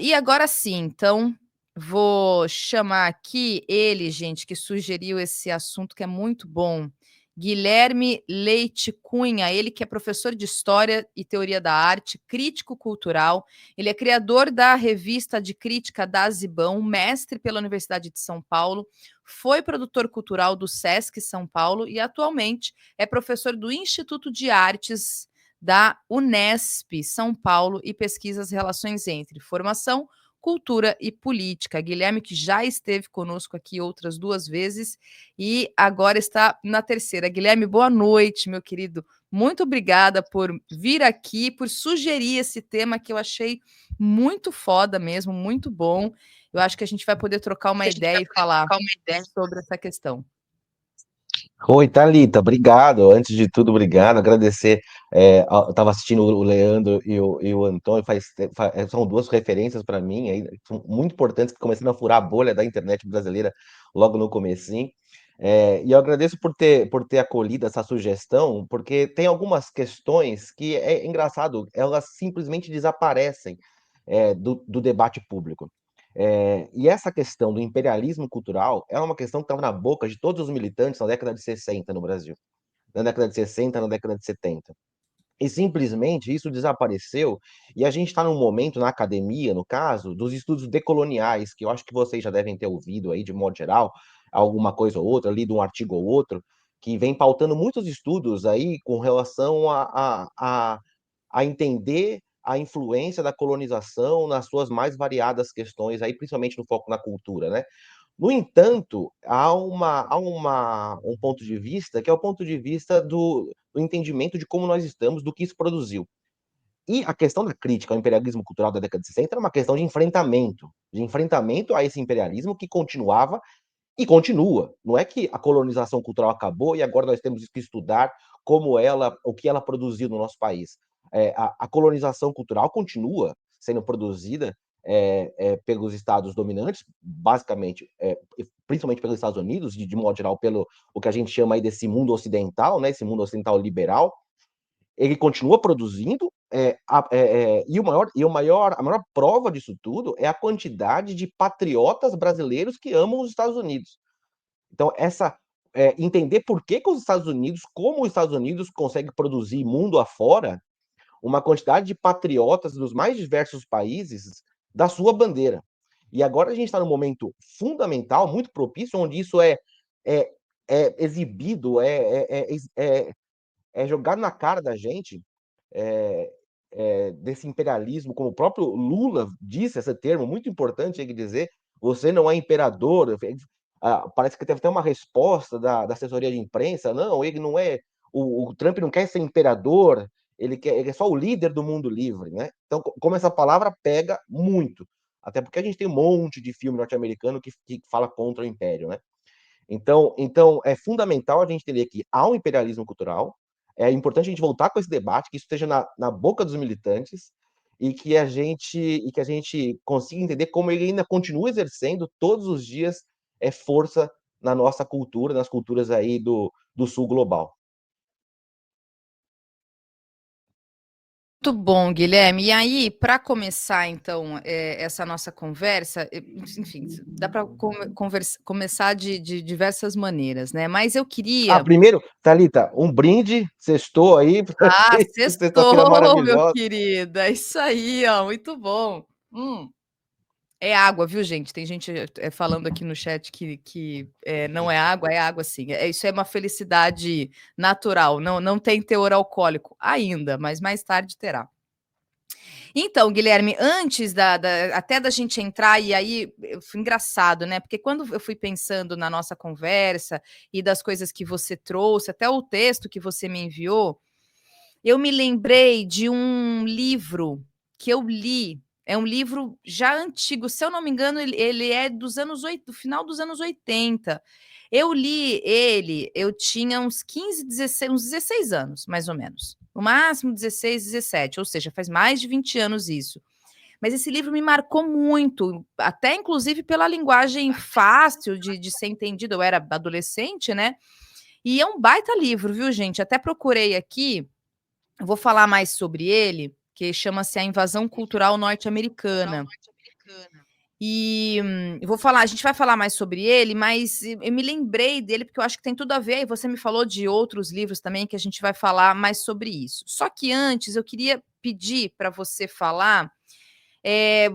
E agora sim, então, vou chamar aqui ele, gente, que sugeriu esse assunto que é muito bom. Guilherme Leite Cunha, ele que é professor de História e Teoria da Arte, crítico cultural. Ele é criador da revista de crítica da Zibão, mestre pela Universidade de São Paulo, foi produtor cultural do Sesc São Paulo e atualmente é professor do Instituto de Artes da Unesp São Paulo e pesquisa as relações entre formação, cultura e política. Guilherme, que já esteve conosco aqui outras 2 vezes e agora está na terceira. Guilherme, boa noite, meu querido. Muito obrigada por vir aqui, por sugerir esse tema que eu achei muito foda mesmo, muito bom. Eu acho que a gente vai poder trocar uma ideia e falar sobre essa questão. Oi, Thalita, obrigado. Antes de tudo, obrigado. Agradecer. Eu estava assistindo o Leandro e o Antônio, são duas referências para mim, aí, são muito importantes, que começaram a furar a bolha da internet brasileira logo no comecinho. E eu agradeço por ter acolhido essa sugestão, porque tem algumas questões que é engraçado, elas simplesmente desaparecem do debate público. E essa questão do imperialismo cultural é uma questão que estava na boca de todos os militantes na década de 60 no Brasil, na década de 60, na década de 70. E simplesmente isso desapareceu, e a gente está num momento na academia, no caso, dos estudos decoloniais, que eu acho que vocês já devem ter ouvido aí, de modo geral, alguma coisa ou outra, lido um artigo ou outro, que vem pautando muitos estudos aí com relação a entender a influência da colonização nas suas mais variadas questões, aí, principalmente no foco na cultura, né? No entanto, há um ponto de vista que é o ponto de vista do entendimento de como nós estamos, do que isso produziu. E a questão da crítica ao imperialismo cultural da década de 60 era uma questão de enfrentamento a esse imperialismo que continuava e continua. Não é que a colonização cultural acabou e agora nós temos que estudar o que ela produziu no nosso país. A colonização cultural continua sendo produzida pelos estados dominantes, basicamente, principalmente pelos Estados Unidos, de modo geral, pelo o que a gente chama aí desse mundo ocidental, né, esse mundo ocidental liberal. Ele continua produzindo, a maior prova disso tudo é a quantidade de patriotas brasileiros que amam os Estados Unidos. Então, entender por que os Estados Unidos, como os Estados Unidos consegue produzir mundo afora uma quantidade de patriotas dos mais diversos países da sua bandeira. E agora a gente está num momento fundamental, muito propício, onde isso é, é exibido, é jogado na cara da gente, é, desse imperialismo, como o próprio Lula disse, esse termo muito importante, ele dizer, você não é imperador. Parece que teve até uma resposta da assessoria de imprensa, não, ele não é, o Trump não quer ser imperador, ele é só o líder do mundo livre, né? Então, como essa palavra pega muito, até porque a gente tem um monte de filme norte-americano que fala contra o império, né? Então, é fundamental a gente entender que há um imperialismo cultural, é importante a gente voltar com esse debate, que isso esteja na boca dos militantes, e que a gente consiga entender como ele ainda continua exercendo todos os dias força na nossa cultura, nas culturas aí do sul global. Muito bom, Guilherme. E aí, para começar, então, essa nossa conversa, enfim, dá para começar de diversas maneiras, né? Mas eu queria. Primeiro, Thalita, um brinde, sextou aí, Ah, sexta-feira sextou, meu maravilhosa. querido. É isso aí, ó, muito bom. É água, viu, gente? Tem gente falando aqui no chat que não é água sim. Isso é uma felicidade natural, não tem teor alcoólico ainda, mas mais tarde terá. Então, Guilherme, antes até da gente entrar, e aí foi engraçado, né? Porque quando eu fui pensando na nossa conversa e das coisas que você trouxe, até o texto que você me enviou, eu me lembrei de um livro que eu li. É um livro já antigo, se eu não me engano, ele é do final dos anos 80. Eu li ele, eu tinha uns 15, 16, uns 16 anos, mais ou menos. No máximo 16, 17, ou seja, faz mais de 20 anos isso. Mas esse livro me marcou muito, até inclusive pela linguagem fácil de ser entendido. Eu era adolescente, né? E é um baita livro, viu, gente? Até procurei aqui, eu vou falar mais sobre ele, que chama-se A Invasão Cultural Norte-Americana. E eu vou falar, a gente vai falar mais sobre ele, mas eu me lembrei dele porque eu acho que tem tudo a ver. E você me falou de outros livros também que a gente vai falar mais sobre isso. Só que antes eu queria pedir para você falar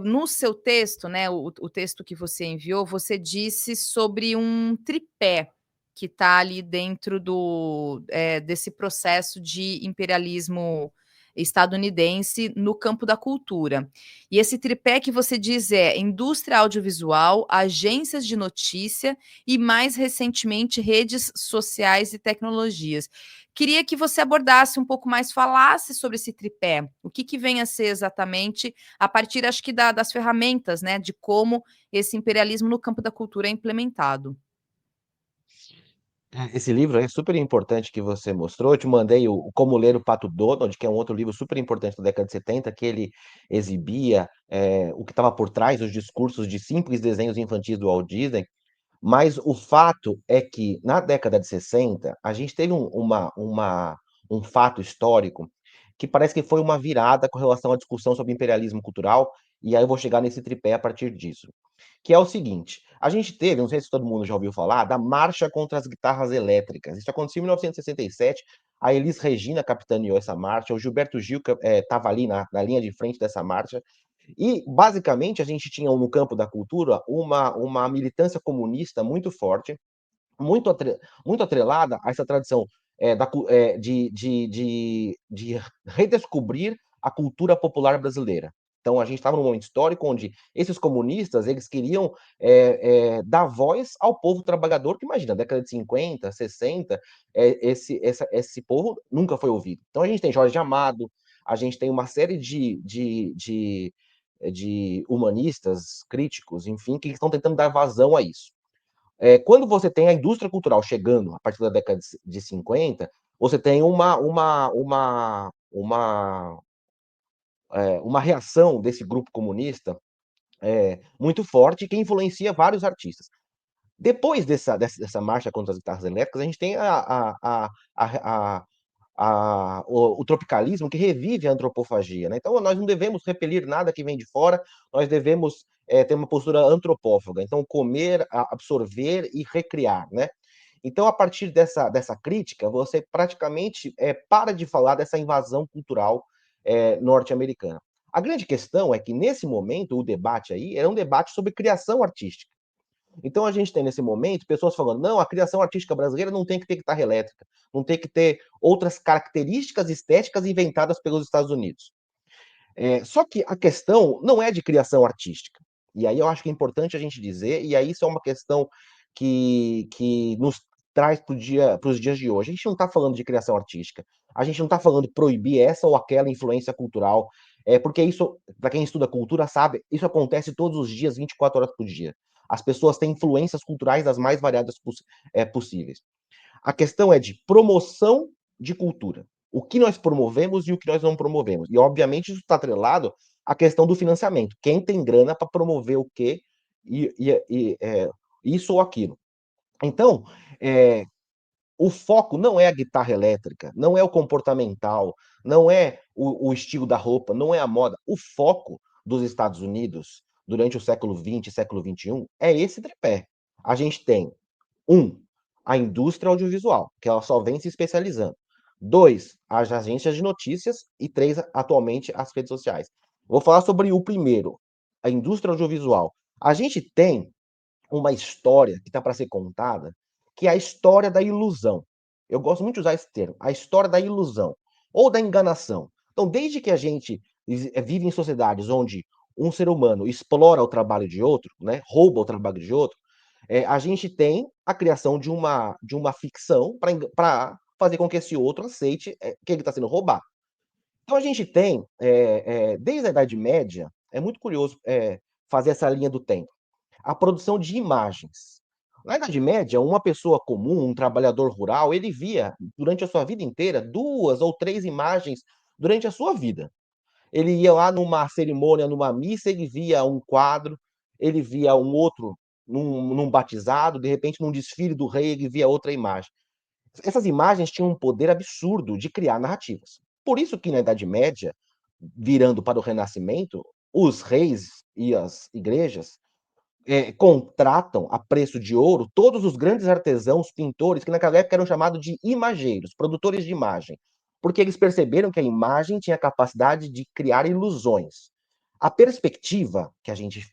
no seu texto, né? O texto que você enviou, você disse sobre um tripé que está ali dentro desse processo de imperialismo estadunidense no campo da cultura. E esse tripé que você diz é indústria audiovisual, agências de notícia e, mais recentemente, redes sociais e tecnologias. Queria que você abordasse um pouco mais, falasse sobre esse tripé. O que vem a ser exatamente a partir, acho que, das ferramentas, né, de como esse imperialismo no campo da cultura é implementado. Esse livro é super importante que você mostrou. Eu te mandei o Como Ler o Pato Donald, que é um outro livro super importante da década de 70, que ele exibia o que estava por trás dos discursos de simples desenhos infantis do Walt Disney. Mas o fato é que, na década de 60, a gente teve um fato histórico que parece que foi uma virada com relação à discussão sobre imperialismo cultural, e aí eu vou chegar nesse tripé a partir disso. Que é o seguinte: a gente teve, não sei se todo mundo já ouviu falar, da Marcha contra as Guitarras Elétricas. Isso aconteceu em 1967. A Elis Regina capitaneou essa marcha, o Gilberto Gil estava ali na linha de frente dessa marcha. E, basicamente, a gente tinha no campo da cultura uma militância comunista muito forte, muito, muito atrelada a essa tradição de redescobrir a cultura popular brasileira. Então, a gente estava num momento histórico onde esses comunistas eles queriam dar voz ao povo trabalhador, que imagina, década de 50, 60, esse povo nunca foi ouvido. Então, a gente tem Jorge Amado, a gente tem uma série de humanistas, críticos, enfim, que estão tentando dar vazão a isso. Quando você tem a indústria cultural chegando a partir da década de 50, você tem uma reação desse grupo comunista muito forte que influencia vários artistas. Depois dessa marcha contra as guitarras elétricas, a gente tem a, o tropicalismo que revive a antropofagia, né? Então, nós não devemos repelir nada que vem de fora, nós devemos ter uma postura antropófaga. Então, comer, absorver e recriar, né? Então, a partir dessa crítica, você praticamente para de falar dessa invasão cultural norte-americana. A grande questão é que, nesse momento, o debate aí era um debate sobre criação artística. Então a gente tem nesse momento pessoas falando: não, a criação artística brasileira não tem que ter guitarra elétrica, não tem que ter outras características estéticas inventadas pelos Estados Unidos. Só que a questão não é de criação artística. E aí eu acho que é importante a gente dizer, e aí isso é uma questão que nos traz para os dias de hoje. A gente não está falando de criação artística, a gente não está falando de proibir essa ou aquela influência cultural, porque isso, para quem estuda cultura, sabe, isso acontece todos os dias, 24 horas por dia. As pessoas têm influências culturais das mais variadas possíveis. A questão é de promoção de cultura. O que nós promovemos e o que nós não promovemos. E, obviamente, isso está atrelado à questão do financiamento. Quem tem grana para promover o quê, isso ou aquilo. Então, o foco não é a guitarra elétrica, não é o comportamental, não é o estilo da roupa, não é a moda. O foco dos Estados Unidos, durante o século XX e século XXI, é esse tripé. A gente tem a indústria audiovisual, que ela só vem se especializando. 2, as agências de notícias. E 3, atualmente, as redes sociais. Vou falar sobre o primeiro, a indústria audiovisual. A gente tem uma história que está para ser contada, que é a história da ilusão. Eu gosto muito de usar esse termo, a história da ilusão, ou da enganação. Então, desde que a gente vive em sociedades onde um ser humano explora o trabalho de outro, né, rouba o trabalho de outro, a gente tem a criação de uma ficção para fazer com que esse outro aceite que ele está sendo roubado. Então a gente tem, desde a Idade Média, é muito curioso fazer essa linha do tempo, a produção de imagens. Na Idade Média, uma pessoa comum, um trabalhador rural, ele via, durante a sua vida inteira, 2 ou 3 imagens durante a sua vida. Ele ia lá numa cerimônia, numa missa, ele via um quadro, ele via um outro num batizado, de repente, num desfile do rei, ele via outra imagem. Essas imagens tinham um poder absurdo de criar narrativas. Por isso que na Idade Média, virando para o Renascimento, os reis e as igrejas contratam a preço de ouro todos os grandes artesãos, pintores, que naquela época eram chamados de imageiros, produtores de imagem, porque eles perceberam que a imagem tinha a capacidade de criar ilusões. A perspectiva, que a gente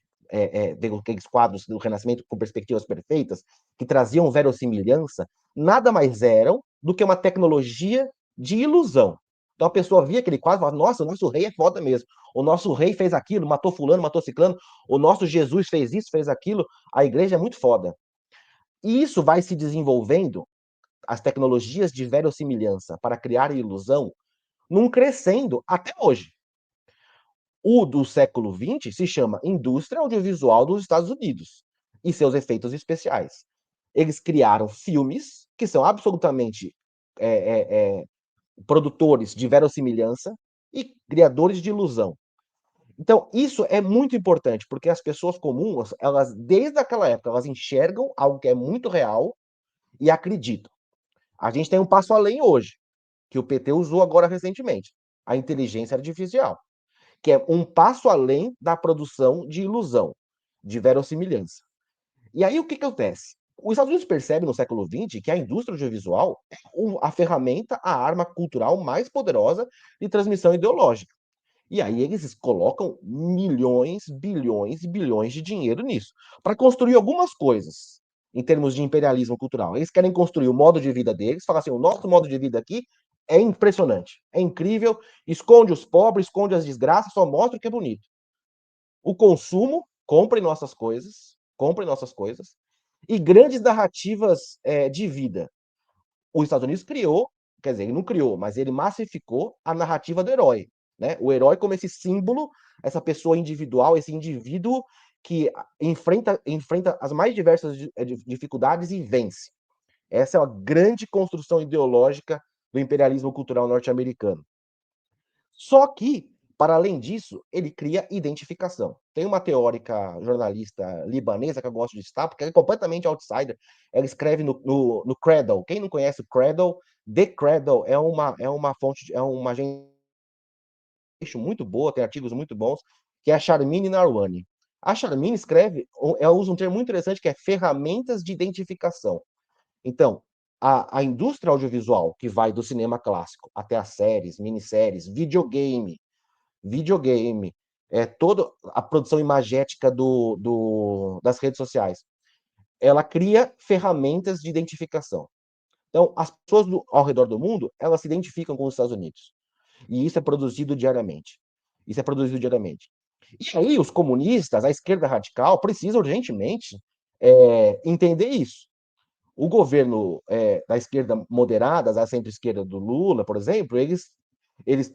vê aqueles quadros do Renascimento com perspectivas perfeitas, que traziam verossimilhança, nada mais eram do que uma tecnologia de ilusão. Então a pessoa via aquele quadro e falava, nossa, o nosso rei é foda mesmo. O nosso rei fez aquilo, matou fulano, matou ciclano, o nosso Jesus fez isso, fez aquilo, a igreja é muito foda. E isso vai se desenvolvendo, as tecnologias de verossimilhança para criar ilusão, num crescendo até hoje. O do século XX se chama Indústria Audiovisual dos Estados Unidos e seus efeitos especiais. Eles criaram filmes que são absolutamente é, é, é, produtores de verossimilhança e criadores de ilusão. Então, isso é muito importante, porque as pessoas comuns, elas, desde aquela época, elas enxergam algo que é muito real e acreditam. A gente tem um passo além hoje, que o PT usou agora recentemente, a inteligência artificial, que é um passo além da produção de ilusão, de verossimilhança. E aí o que acontece? Os Estados Unidos percebem no século XX que a indústria audiovisual é a ferramenta, a arma cultural mais poderosa de transmissão ideológica. E aí eles colocam milhões, bilhões e bilhões de dinheiro nisso, para construir algumas coisas em termos de imperialismo cultural. Eles querem construir o modo de vida deles, falar assim, o nosso modo de vida aqui é impressionante, é incrível, esconde os pobres, esconde as desgraças, só mostra o que é bonito. O consumo, comprem nossas coisas, e grandes narrativas de vida. Os Estados Unidos criou, quer dizer, ele não criou, mas ele massificou a narrativa do herói. Né? O herói como esse símbolo, essa pessoa individual, esse indivíduo que enfrenta as mais diversas dificuldades e vence. Essa é a grande construção ideológica do imperialismo cultural norte-americano. Só que, para além disso, ele cria identificação. Tem uma teórica jornalista libanesa que eu gosto de citar, porque ela é completamente outsider. Ela escreve no Cradle. Quem não conhece o Cradle, The Cradle é uma fonte, é uma agência muito boa, tem artigos muito bons, que é a Sharmini Narwani. A Sharmini escreve, ela usa um termo muito interessante que é ferramentas de identificação. Então, a indústria audiovisual, que vai do cinema clássico até as séries, minisséries, videogame, toda a produção imagética das redes sociais, ela cria ferramentas de identificação. Então, as pessoas ao redor do mundo, elas se identificam com os Estados Unidos. E isso é produzido diariamente. Isso é produzido diariamente. E aí, os comunistas, a esquerda radical, precisam urgentemente entender isso. O governo da esquerda moderada, da centro-esquerda do Lula, por exemplo, eles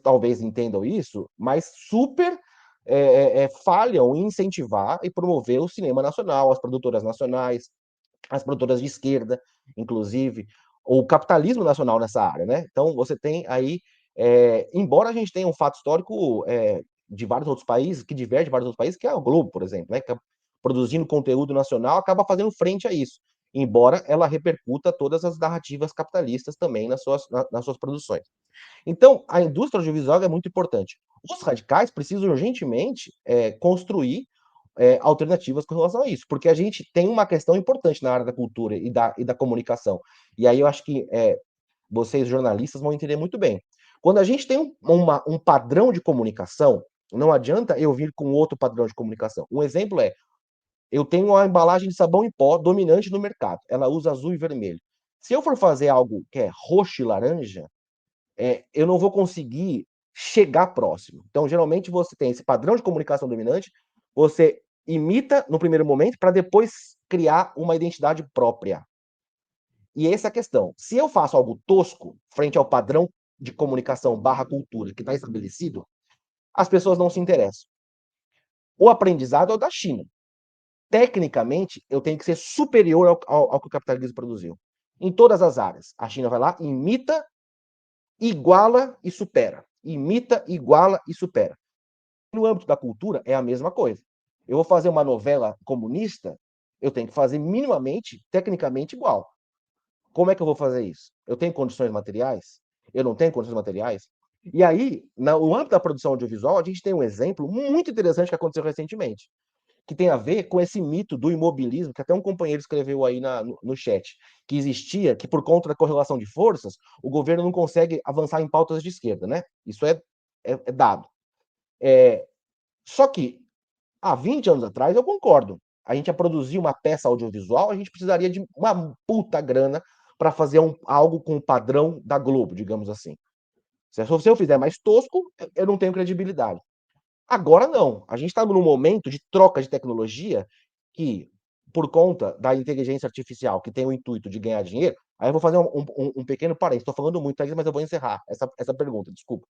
talvez entendam isso, mas super falham em incentivar e promover o cinema nacional, as produtoras nacionais, as produtoras de esquerda, inclusive, o capitalismo nacional nessa área, né? Então, você tem aí, embora a gente tenha um fato histórico de vários outros países, que diverge de vários outros países, que é o Globo, por exemplo, né? Que produzindo conteúdo nacional acaba fazendo frente a isso, embora ela repercuta todas as narrativas capitalistas também nas suas produções. Então, a indústria audiovisual é muito importante. Os radicais precisam urgentemente construir alternativas com relação a isso, porque a gente tem uma questão importante na área da cultura e da comunicação. E aí eu acho que vocês, jornalistas, vão entender muito bem. Quando a gente tem um padrão de comunicação, não adianta eu vir com outro padrão de comunicação. Um exemplo é, eu tenho uma embalagem de sabão em pó dominante no mercado. Ela usa azul e vermelho. Se eu for fazer algo que é roxo e laranja, eu não vou conseguir chegar próximo. Então, geralmente, você tem esse padrão de comunicação dominante, você imita no primeiro momento para depois criar uma identidade própria. E essa é a questão. Se eu faço algo tosco frente ao padrão de comunicação barra cultura que está estabelecido, as pessoas não se interessam. O aprendizado é o da China. Tecnicamente, eu tenho que ser superior ao que o capitalismo produziu. Em todas as áreas. A China vai lá, imita, iguala e supera. Imita, iguala e supera. No âmbito da cultura, é a mesma coisa. Eu vou fazer uma novela comunista, eu tenho que fazer minimamente, tecnicamente igual. Como é que eu vou fazer isso? Eu tenho condições materiais? Eu não tenho condições materiais? E aí, no âmbito da produção audiovisual, a gente tem um exemplo muito interessante que aconteceu recentemente, que tem a ver com esse mito do imobilismo, que até um companheiro escreveu aí no chat, que existia, que por conta da correlação de forças, o governo não consegue avançar em pautas de esquerda, né? Isso é dado. Só que, há 20 anos atrás, eu concordo. A gente ia produzir uma peça audiovisual, a gente precisaria de uma puta grana para fazer algo com o padrão da Globo, digamos assim. Se eu fizer mais tosco, eu não tenho credibilidade. Agora não. A gente está num momento de troca de tecnologia que, por conta da inteligência artificial, que tem o intuito de ganhar dinheiro, aí eu vou fazer um pequeno parênteses. Estou falando muito aqui, mas eu vou encerrar essa pergunta, desculpa.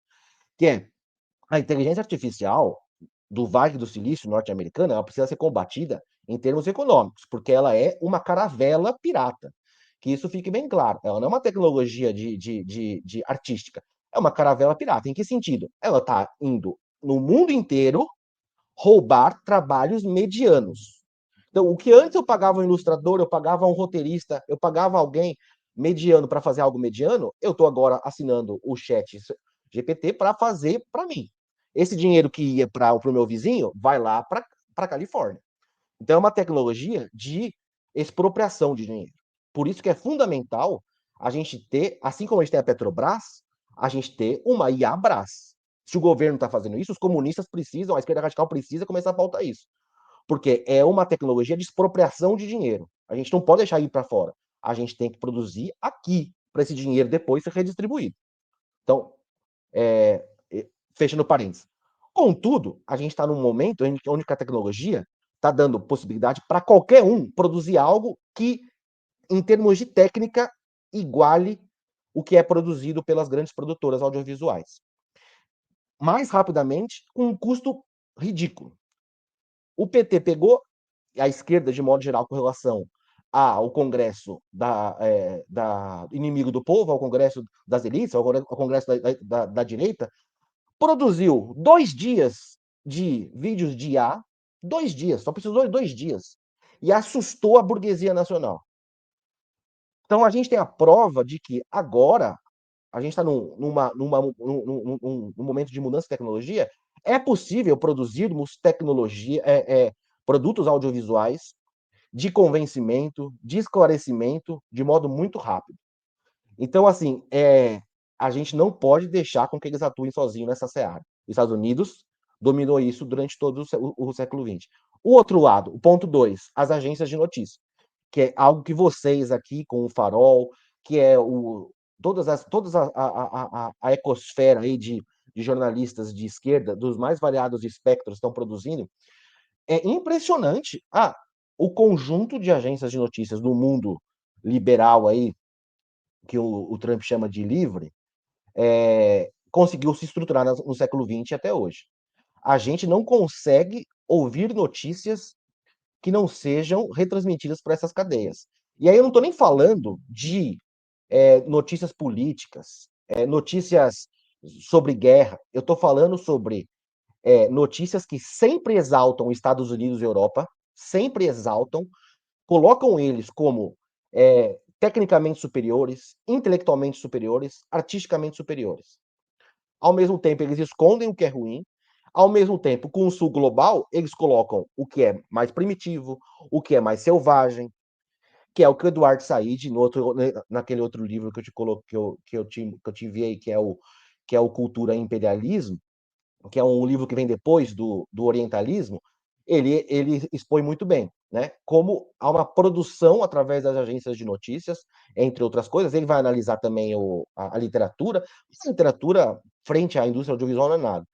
Que é, a inteligência artificial do Vale do Silício norte-americana, ela precisa ser combatida em termos econômicos, porque ela é uma caravela pirata. Que isso fique bem claro. Ela não é uma tecnologia de artística. É uma caravela pirata. Em que sentido? Ela está indo no mundo inteiro roubar trabalhos medianos. Então, o que antes eu pagava um ilustrador, eu pagava um roteirista, eu pagava alguém mediano para fazer algo mediano, eu estou agora assinando o chat GPT para fazer para mim. Esse dinheiro que ia para o meu vizinho vai lá para a Califórnia. Então, é uma tecnologia de expropriação de dinheiro. Por isso que é fundamental a gente ter, assim como a gente tem a Petrobras, a gente ter uma IABRAS. Se o governo está fazendo isso, os comunistas precisam, a esquerda radical precisa começar a pautar isso. Porque é uma tecnologia de expropriação de dinheiro. A gente não pode deixar ir para fora. A gente tem que produzir aqui, para esse dinheiro depois ser redistribuído. Então, é, fechando parênteses. Contudo, a gente está num momento onde a tecnologia está dando possibilidade para qualquer um produzir algo que, em termos de técnica, iguale o que é produzido pelas grandes produtoras audiovisuais. Mais rapidamente, com um custo ridículo. O PT pegou, a esquerda, de modo geral, com relação ao Congresso da inimigo do povo, ao Congresso das elites, ao Congresso da direita, produziu 2 dias de vídeos de IA, 2 dias, só precisou de 2 dias, e assustou a burguesia nacional. Então a gente tem a prova de que agora a gente está num momento de mudança de tecnologia. É possível produzirmos produtos audiovisuais de convencimento, de esclarecimento, de modo muito rápido. Então, assim, a gente não pode deixar com que eles atuem sozinhos nessa seara. Os Estados Unidos dominou isso durante todo o século XX. O outro lado, o ponto 2, as agências de notícia, que é algo que vocês aqui, com o Farol, que é a ecosfera aí de jornalistas de esquerda, dos mais variados espectros, estão produzindo, é impressionante o conjunto de agências de notícias do mundo liberal aí, que o Trump chama de livre, conseguiu se estruturar no século XX até hoje. A gente não consegue ouvir notícias que não sejam retransmitidas por essas cadeias. E aí eu não estou nem falando de notícias políticas, notícias sobre guerra. Eu estou falando sobre notícias que sempre exaltam Estados Unidos e Europa, sempre exaltam, colocam eles como tecnicamente superiores, intelectualmente superiores, artisticamente superiores. Ao mesmo tempo, eles escondem o que é ruim. Ao mesmo tempo, com o sul global, eles colocam o que é mais primitivo, o que é mais selvagem, que é o que o Eduardo Said, naquele outro livro que eu te coloquei, que eu te enviei, que é o Cultura e Imperialismo, que é um livro que vem depois do orientalismo, ele expõe muito bem, né? Como há uma produção através das agências de notícias, entre outras coisas. Ele vai analisar também a literatura. A literatura, frente à indústria audiovisual, não é nada.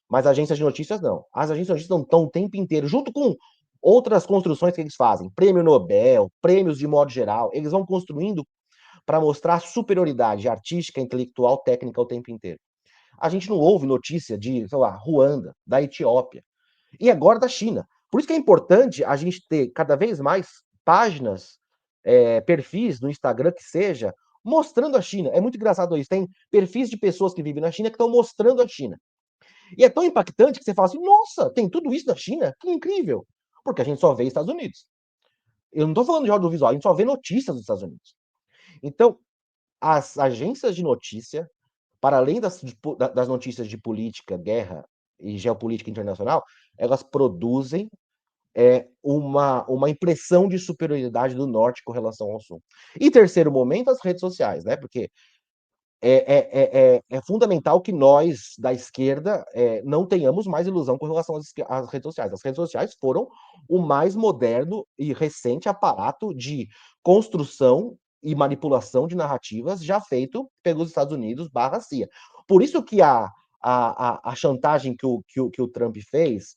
Mas agências de notícias, não. As agências de notícias estão o tempo inteiro, junto com outras construções que eles fazem, prêmio Nobel, prêmios de modo geral, eles vão construindo para mostrar superioridade artística, intelectual, técnica o tempo inteiro. A gente não ouve notícia de, sei lá, Ruanda, da Etiópia e agora da China. Por isso que é importante a gente ter cada vez mais páginas, perfis no Instagram que seja mostrando a China. É muito engraçado isso. Tem perfis de pessoas que vivem na China que estão mostrando a China. E é tão impactante que você fala assim: nossa, tem tudo isso da China? Que incrível! Porque a gente só vê Estados Unidos. Eu não estou falando de audiovisual, a gente só vê notícias dos Estados Unidos. Então, as agências de notícia para além das notícias de política, guerra e geopolítica internacional, elas produzem uma impressão de superioridade do norte com relação ao sul. E terceiro momento, as redes sociais, né? Porque é fundamental que nós, da esquerda, não tenhamos mais ilusão com relação às redes sociais. As redes sociais foram o mais moderno e recente aparato de construção e manipulação de narrativas já feito pelos Estados Unidos barra CIA. Por isso que a chantagem que o Trump fez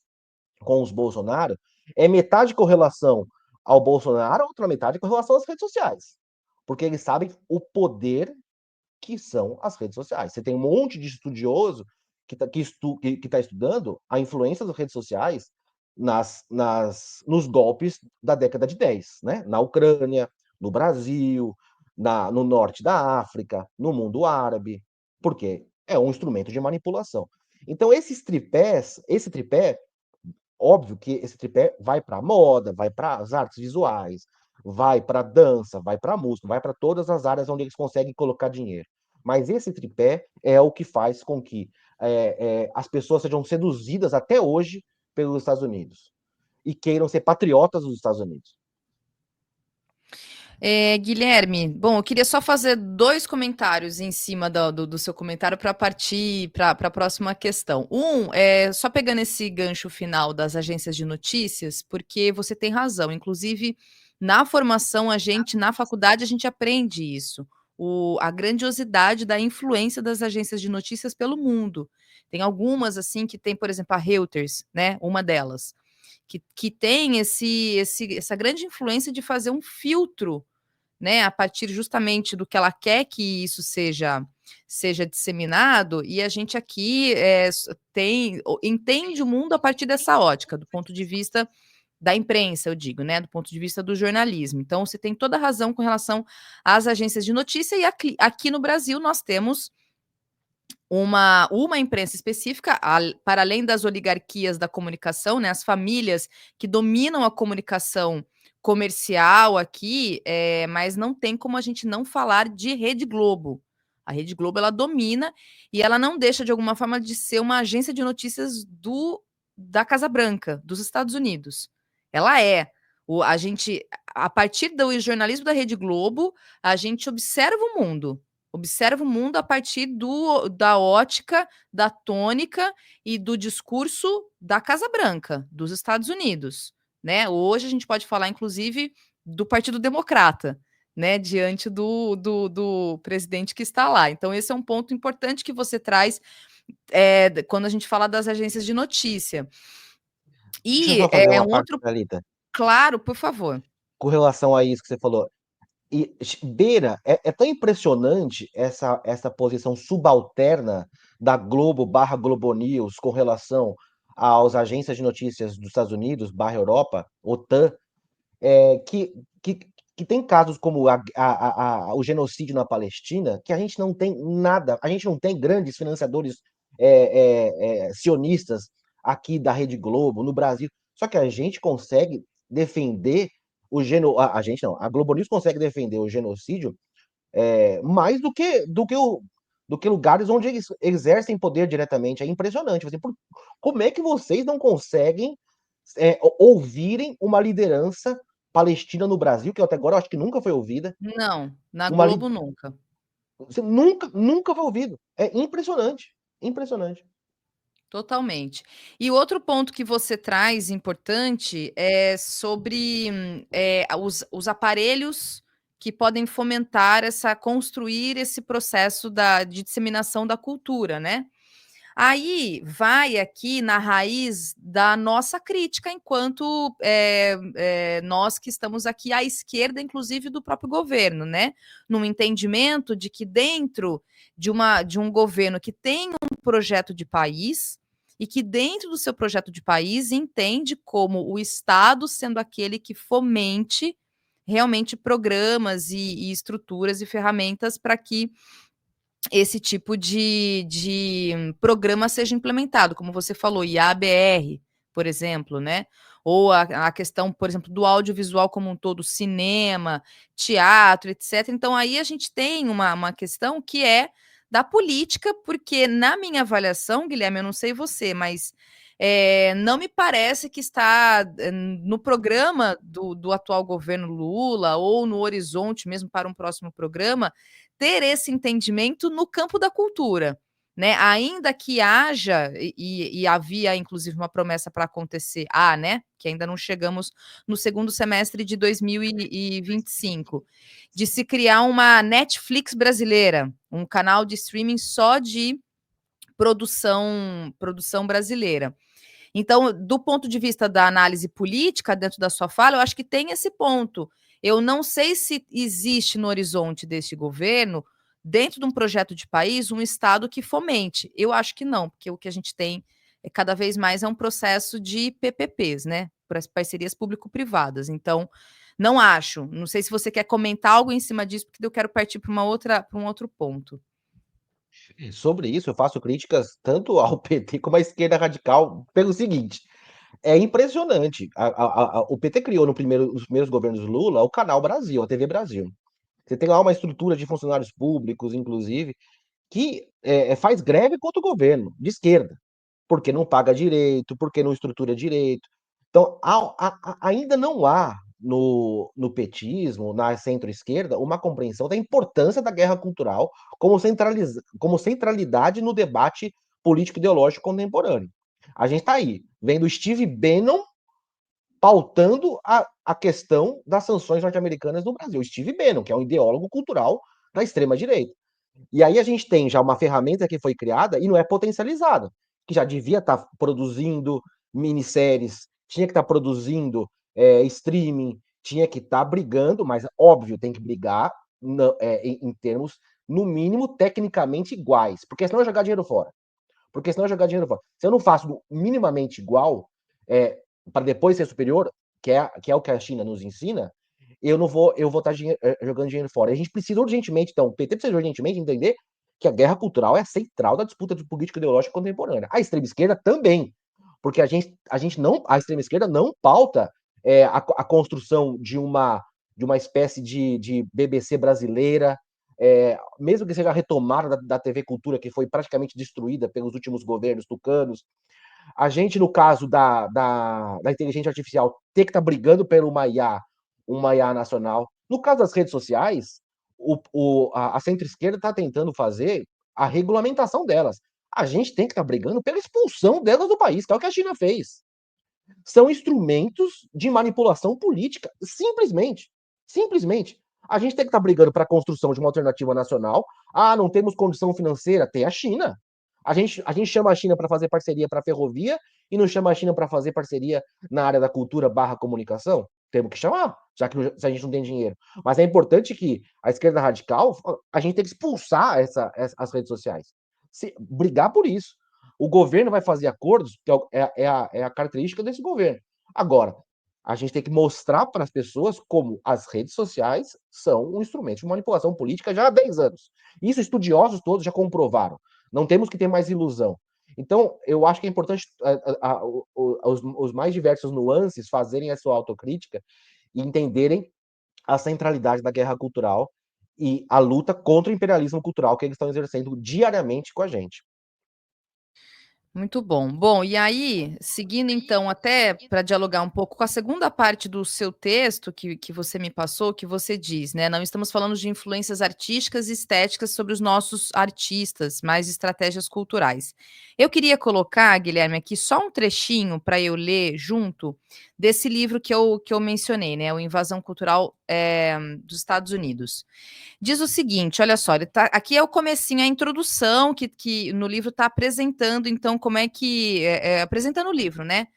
com os Bolsonaro é metade com relação ao Bolsonaro, outra metade com relação às redes sociais. Porque eles sabem o poder que são as redes sociais. Você tem um monte de estudioso que está estudando a influência das redes sociais nos golpes da década de 10, né? Na Ucrânia, no Brasil, no norte da África, no mundo árabe, porque é um instrumento de manipulação. Então, esse tripé, óbvio que esse tripé vai para a moda, vai para as artes visuais, vai para a dança, vai para a música, vai para todas as áreas onde eles conseguem colocar dinheiro. Mas esse tripé é o que faz com que as pessoas sejam seduzidas até hoje pelos Estados Unidos e queiram ser patriotas dos Estados Unidos. Guilherme, bom, eu queria só fazer 2 comentários em cima do seu comentário para partir para a próxima questão. Só pegando esse gancho final das agências de notícias, porque você tem razão. Inclusive, na formação, na faculdade, a gente aprende isso. A grandiosidade da influência das agências de notícias pelo mundo. Tem algumas, assim, que tem, por exemplo, a Reuters, né? Uma delas que tem essa grande influência de fazer um filtro, né, a partir justamente do que ela quer que isso seja disseminado, e a gente aqui entende o mundo a partir dessa ótica, do ponto de vista da imprensa, eu digo, né, do ponto de vista do jornalismo. Então, você tem toda a razão com relação às agências de notícia, e aqui no Brasil nós temos uma imprensa específica, para além das oligarquias da comunicação, né, as famílias que dominam a comunicação comercial aqui, mas não tem como a gente não falar de Rede Globo. A Rede Globo, ela domina e ela não deixa, de alguma forma, de ser uma agência de notícias da Casa Branca, dos Estados Unidos. Ela é. A partir do jornalismo da Rede Globo, a gente observa o mundo. Observa o mundo a partir da ótica, da tônica e do discurso da Casa Branca, dos Estados Unidos, né? Hoje a gente pode falar, inclusive, do Partido Democrata, né? Diante do presidente que está lá. Então, esse é um ponto importante que você traz quando a gente fala das agências de notícia. Deixa eu E só fazer é uma um parte, outro. Thalita, Claro, por favor. com relação a isso que você falou. E beira, é tão impressionante essa posição subalterna da Globo barra Globo News com relação às agências de notícias dos Estados Unidos barra Europa, OTAN, é, que, que, que tem casos como o genocídio na Palestina, que a gente não tem nada, a gente não tem grandes financiadores sionistas aqui da Rede Globo, no Brasil, só que a gente consegue defender a gente não, a Globo News consegue defender o genocídio mais do que lugares onde eles exercem poder diretamente. É impressionante. Assim, como é que vocês não conseguem ouvirem uma liderança palestina no Brasil, que até agora eu acho que nunca foi ouvida? Não, na Uma Globo nunca. Você nunca foi ouvido. É impressionante. Impressionante. Totalmente. E outro ponto que você traz importante é sobre os aparelhos que podem fomentar construir esse processo de disseminação da cultura, né? Aí vai aqui na raiz da nossa crítica, enquanto nós que estamos aqui à esquerda, inclusive do próprio governo, né? Num entendimento de que dentro de um governo que tem um projeto de país e que dentro do seu projeto de país entende como o Estado sendo aquele que fomente realmente programas e estruturas e ferramentas para que esse tipo de programa seja implementado, como você falou, IABR, por exemplo, né? Ou a questão, por exemplo, do audiovisual como um todo, cinema, teatro, etc. Então, aí a gente tem uma questão que é da política, porque na minha avaliação, Guilherme, eu não sei você, mas não me parece que está no programa do atual governo Lula ou no horizonte mesmo para um próximo programa ter esse entendimento no campo da cultura. Né, ainda que haja, e havia inclusive uma promessa para acontecer, né, que ainda não chegamos no segundo semestre de 2025, de se criar uma Netflix brasileira, um canal de streaming só de produção brasileira. Então, do ponto de vista da análise política, dentro da sua fala, eu acho que tem esse ponto. Eu não sei se existe no horizonte deste governo, dentro de um projeto de país, um Estado que fomente. Eu acho que não, porque o que a gente tem cada vez mais é um processo de PPPs, né? Para as parcerias público-privadas. Então, não acho. Não sei se você quer comentar algo em cima disso, porque eu quero partir para um outro ponto. Sobre isso, eu faço críticas tanto ao PT como à esquerda radical pelo seguinte: é impressionante. O PT criou nos primeiros governos Lula o Canal Brasil, a TV Brasil. Você tem lá uma estrutura de funcionários públicos, inclusive, que faz greve contra o governo, de esquerda, porque não paga direito, porque não estrutura direito. Então, ainda não há no petismo, na centro-esquerda, uma compreensão da importância da guerra cultural como centralidade no debate político-ideológico contemporâneo. A gente está aí, vendo Steve Bannon pautando a questão das sanções norte-americanas no Brasil. Steve Bannon, que é um ideólogo cultural da extrema-direita. E aí a gente tem já uma ferramenta que foi criada e não é potencializada, que já devia estar produzindo minisséries, tinha que estar produzindo streaming, tinha que estar brigando, mas óbvio, tem que brigar em termos, no mínimo, tecnicamente iguais, porque senão é jogar dinheiro fora. Porque senão é jogar dinheiro fora. Se eu não faço minimamente igual, para depois ser superior, que é o que a China nos ensina, eu vou estar jogando dinheiro fora. A gente precisa urgentemente, então, o PT precisa urgentemente entender que a guerra cultural é central da disputa de política ideológica contemporânea. A extrema esquerda também, porque a extrema esquerda não pauta a construção de uma espécie de BBC brasileira, mesmo que seja a retomada da TV Cultura, que foi praticamente destruída pelos últimos governos tucanos. A gente, no caso da inteligência artificial, tem que estar brigando pelo uma IA nacional. No caso das redes sociais, a centro-esquerda está tentando fazer a regulamentação delas. A gente tem que estar brigando pela expulsão delas do país, que é o que a China fez. São instrumentos de manipulação política, simplesmente. Simplesmente. A gente tem que estar brigando para a construção de uma alternativa nacional. Não temos condição financeira? Tem a China. A gente chama a China para fazer parceria para a ferrovia e não chama a China para fazer parceria na área da cultura / comunicação? Temos que chamar, já que se a gente não tem dinheiro. Mas é importante que a esquerda radical, a gente tem que expulsar as redes sociais. Brigar por isso. O governo vai fazer acordos, que é a característica desse governo. Agora, a gente tem que mostrar para as pessoas como as redes sociais são um instrumento de manipulação política já há 10 anos. Isso estudiosos todos já comprovaram. Não temos que ter mais ilusão. Então, eu acho que é importante os mais diversos nuances fazerem a sua autocrítica e entenderem a centralidade da guerra cultural e a luta contra o imperialismo cultural que eles estão exercendo diariamente com a gente. Muito bom. Bom, e aí, seguindo então, até para dialogar um pouco com a segunda parte do seu texto que você me passou, que você diz, né? Não estamos falando de influências artísticas e estéticas sobre os nossos artistas, mas estratégias culturais. Eu queria colocar, Guilherme, aqui só um trechinho para eu ler junto desse livro que eu mencionei, né? O Invasão Cultural dos Estados Unidos. Diz o seguinte, olha só, aqui é o comecinho, a introdução que no livro está apresentando, então, como é que... apresentando o livro, né?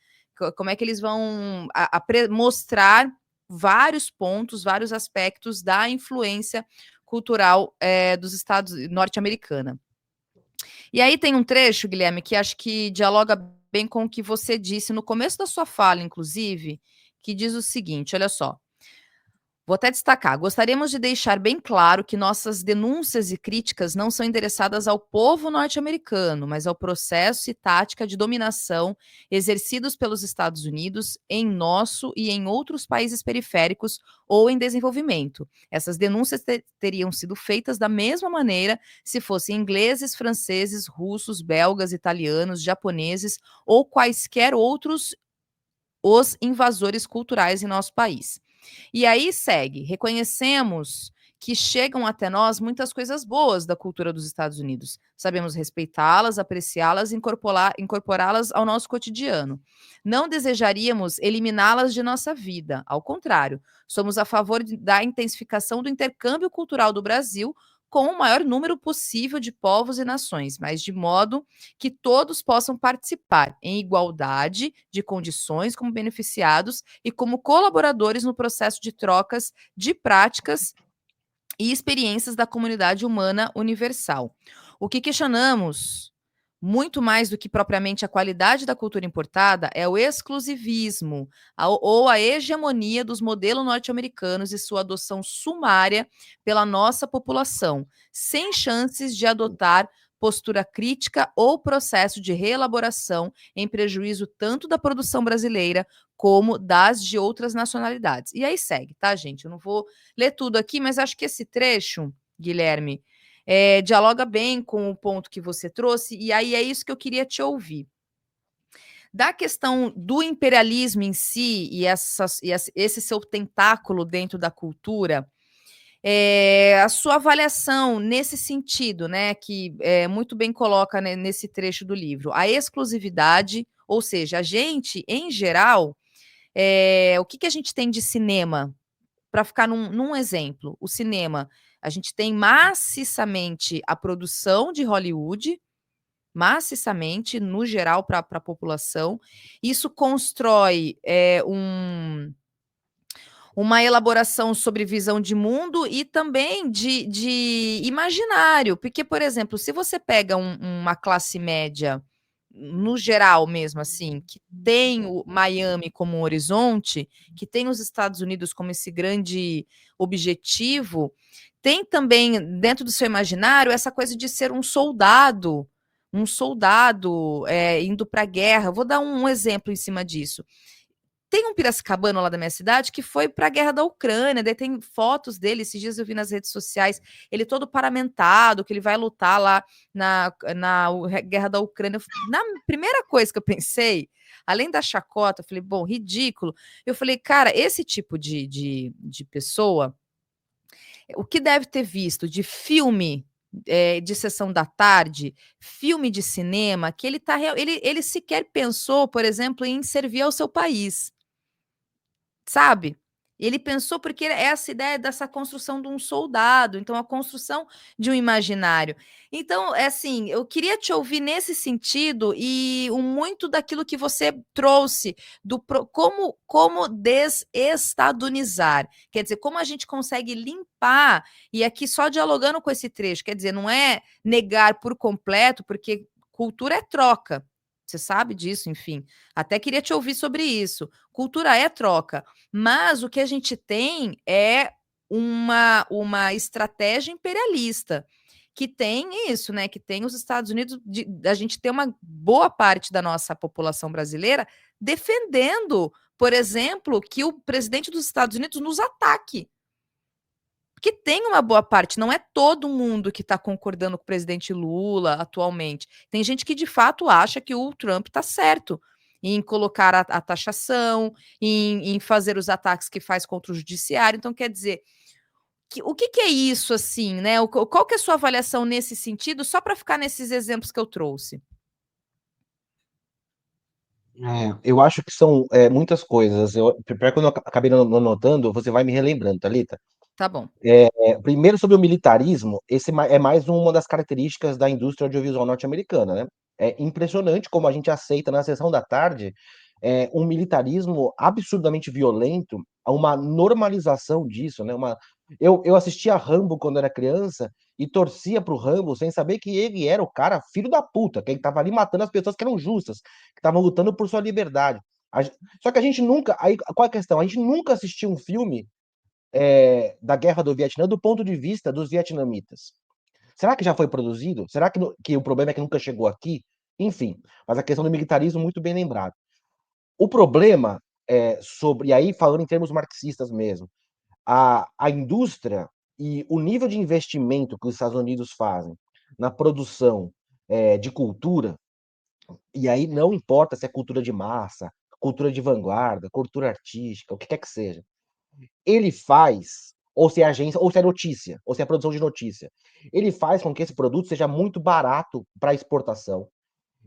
Como é que eles vão mostrar vários pontos, vários aspectos da influência cultural dos Estados norte-americana. E aí tem um trecho, Guilherme, que acho que dialoga bem com o que você disse no começo da sua fala, inclusive, que diz o seguinte, olha só. Vou até destacar: gostaríamos de deixar bem claro que nossas denúncias e críticas não são endereçadas ao povo norte-americano, mas ao processo e tática de dominação exercidos pelos Estados Unidos em nosso e em outros países periféricos ou em desenvolvimento. Essas denúncias teriam sido feitas da mesma maneira se fossem ingleses, franceses, russos, belgas, italianos, japoneses ou quaisquer outros os invasores culturais em nosso país. E aí segue: reconhecemos que chegam até nós muitas coisas boas da cultura dos Estados Unidos. Sabemos respeitá-las, apreciá-las e incorporá-las ao nosso cotidiano. Não desejaríamos eliminá-las de nossa vida. Ao contrário, somos a favor da intensificação do intercâmbio cultural do Brasil com o maior número possível de povos e nações, mas de modo que todos possam participar em igualdade de condições como beneficiados e como colaboradores no processo de trocas de práticas e experiências da comunidade humana universal. O que questionamos, muito mais do que propriamente a qualidade da cultura importada, é o exclusivismo ou a hegemonia dos modelos norte-americanos e sua adoção sumária pela nossa população, sem chances de adotar postura crítica ou processo de reelaboração em prejuízo tanto da produção brasileira como das de outras nacionalidades. E aí segue, tá, gente? Eu não vou ler tudo aqui, mas acho que esse trecho, Guilherme, dialoga bem com o ponto que você trouxe, e aí é isso que eu queria te ouvir. Da questão do imperialismo em si e esse seu tentáculo dentro da cultura, a sua avaliação nesse sentido, né, que muito bem coloca, né, nesse trecho do livro, a exclusividade, ou seja, a gente, em geral, o que a gente tem de cinema? Para ficar num exemplo, o cinema, a gente tem maciçamente a produção de Hollywood, maciçamente, no geral, para a população. Isso constrói uma elaboração sobre visão de mundo e também de imaginário. Porque, por exemplo, se você pega uma classe média, no geral mesmo, assim, que tem o Miami como um horizonte, que tem os Estados Unidos como esse grande objetivo, tem também dentro do seu imaginário essa coisa de ser um soldado indo para a guerra. Vou dar um exemplo em cima disso. Tem um piracicabano lá da minha cidade que foi para a guerra da Ucrânia, daí tem fotos dele, esses dias eu vi nas redes sociais, ele todo paramentado, que ele vai lutar lá na guerra da Ucrânia. Na primeira coisa que eu pensei, além da chacota, eu falei, bom, ridículo. Eu falei, cara, esse tipo de pessoa, o que deve ter visto de filme de sessão da tarde, filme de cinema, que ele sequer pensou, por exemplo, em servir ao seu país. Sabe? Ele pensou porque é essa ideia dessa construção de um soldado, então a construção de um imaginário. Então, é assim, eu queria te ouvir nesse sentido e muito daquilo que você trouxe como desestadunizar, quer dizer, como a gente consegue limpar, e aqui só dialogando com esse trecho, quer dizer, não é negar por completo, porque cultura é troca. Você sabe disso, enfim. Até queria te ouvir sobre isso. Cultura é troca. Mas o que a gente tem é uma estratégia imperialista, que tem isso, né? Que tem os Estados Unidos, a gente tem uma boa parte da nossa população brasileira defendendo, por exemplo, que o presidente dos Estados Unidos nos ataque. Porque tem uma boa parte, não é todo mundo que está concordando com o presidente Lula atualmente. Tem gente que de fato acha que o Trump está certo em colocar a taxação, em fazer os ataques que faz contra o judiciário. Então, quer dizer, o que é isso, assim, né? Qual que é a sua avaliação nesse sentido, só para ficar nesses exemplos que eu trouxe? Eu acho que são muitas coisas. Pior que eu não acabei não anotando, você vai me relembrando, Thalita. Tá bom. Primeiro, sobre o militarismo, esse é mais uma das características da indústria audiovisual norte-americana, né? É impressionante como a gente aceita na sessão da tarde um militarismo absurdamente violento, uma normalização disso, né? Eu assistia Rambo quando era criança e torcia pro Rambo sem saber que ele era o cara filho da puta, que ele tava ali matando as pessoas que eram justas, que estavam lutando por sua liberdade. Só que a gente nunca. Aí, qual é a questão? A gente nunca assistiu um filme da guerra do Vietnã do ponto de vista dos vietnamitas. Será que já foi produzido? Será que o problema é que nunca chegou aqui? Enfim, mas a questão do militarismo muito bem lembrado. O problema e aí falando em termos marxistas mesmo, a indústria e o nível de investimento que os Estados Unidos fazem na produção de cultura, e aí não importa se é cultura de massa, cultura de vanguarda, cultura artística, o que quer que seja, ele faz, ou se é agência, ou se é notícia, ou se é produção de notícia, ele faz com que esse produto seja muito barato para exportação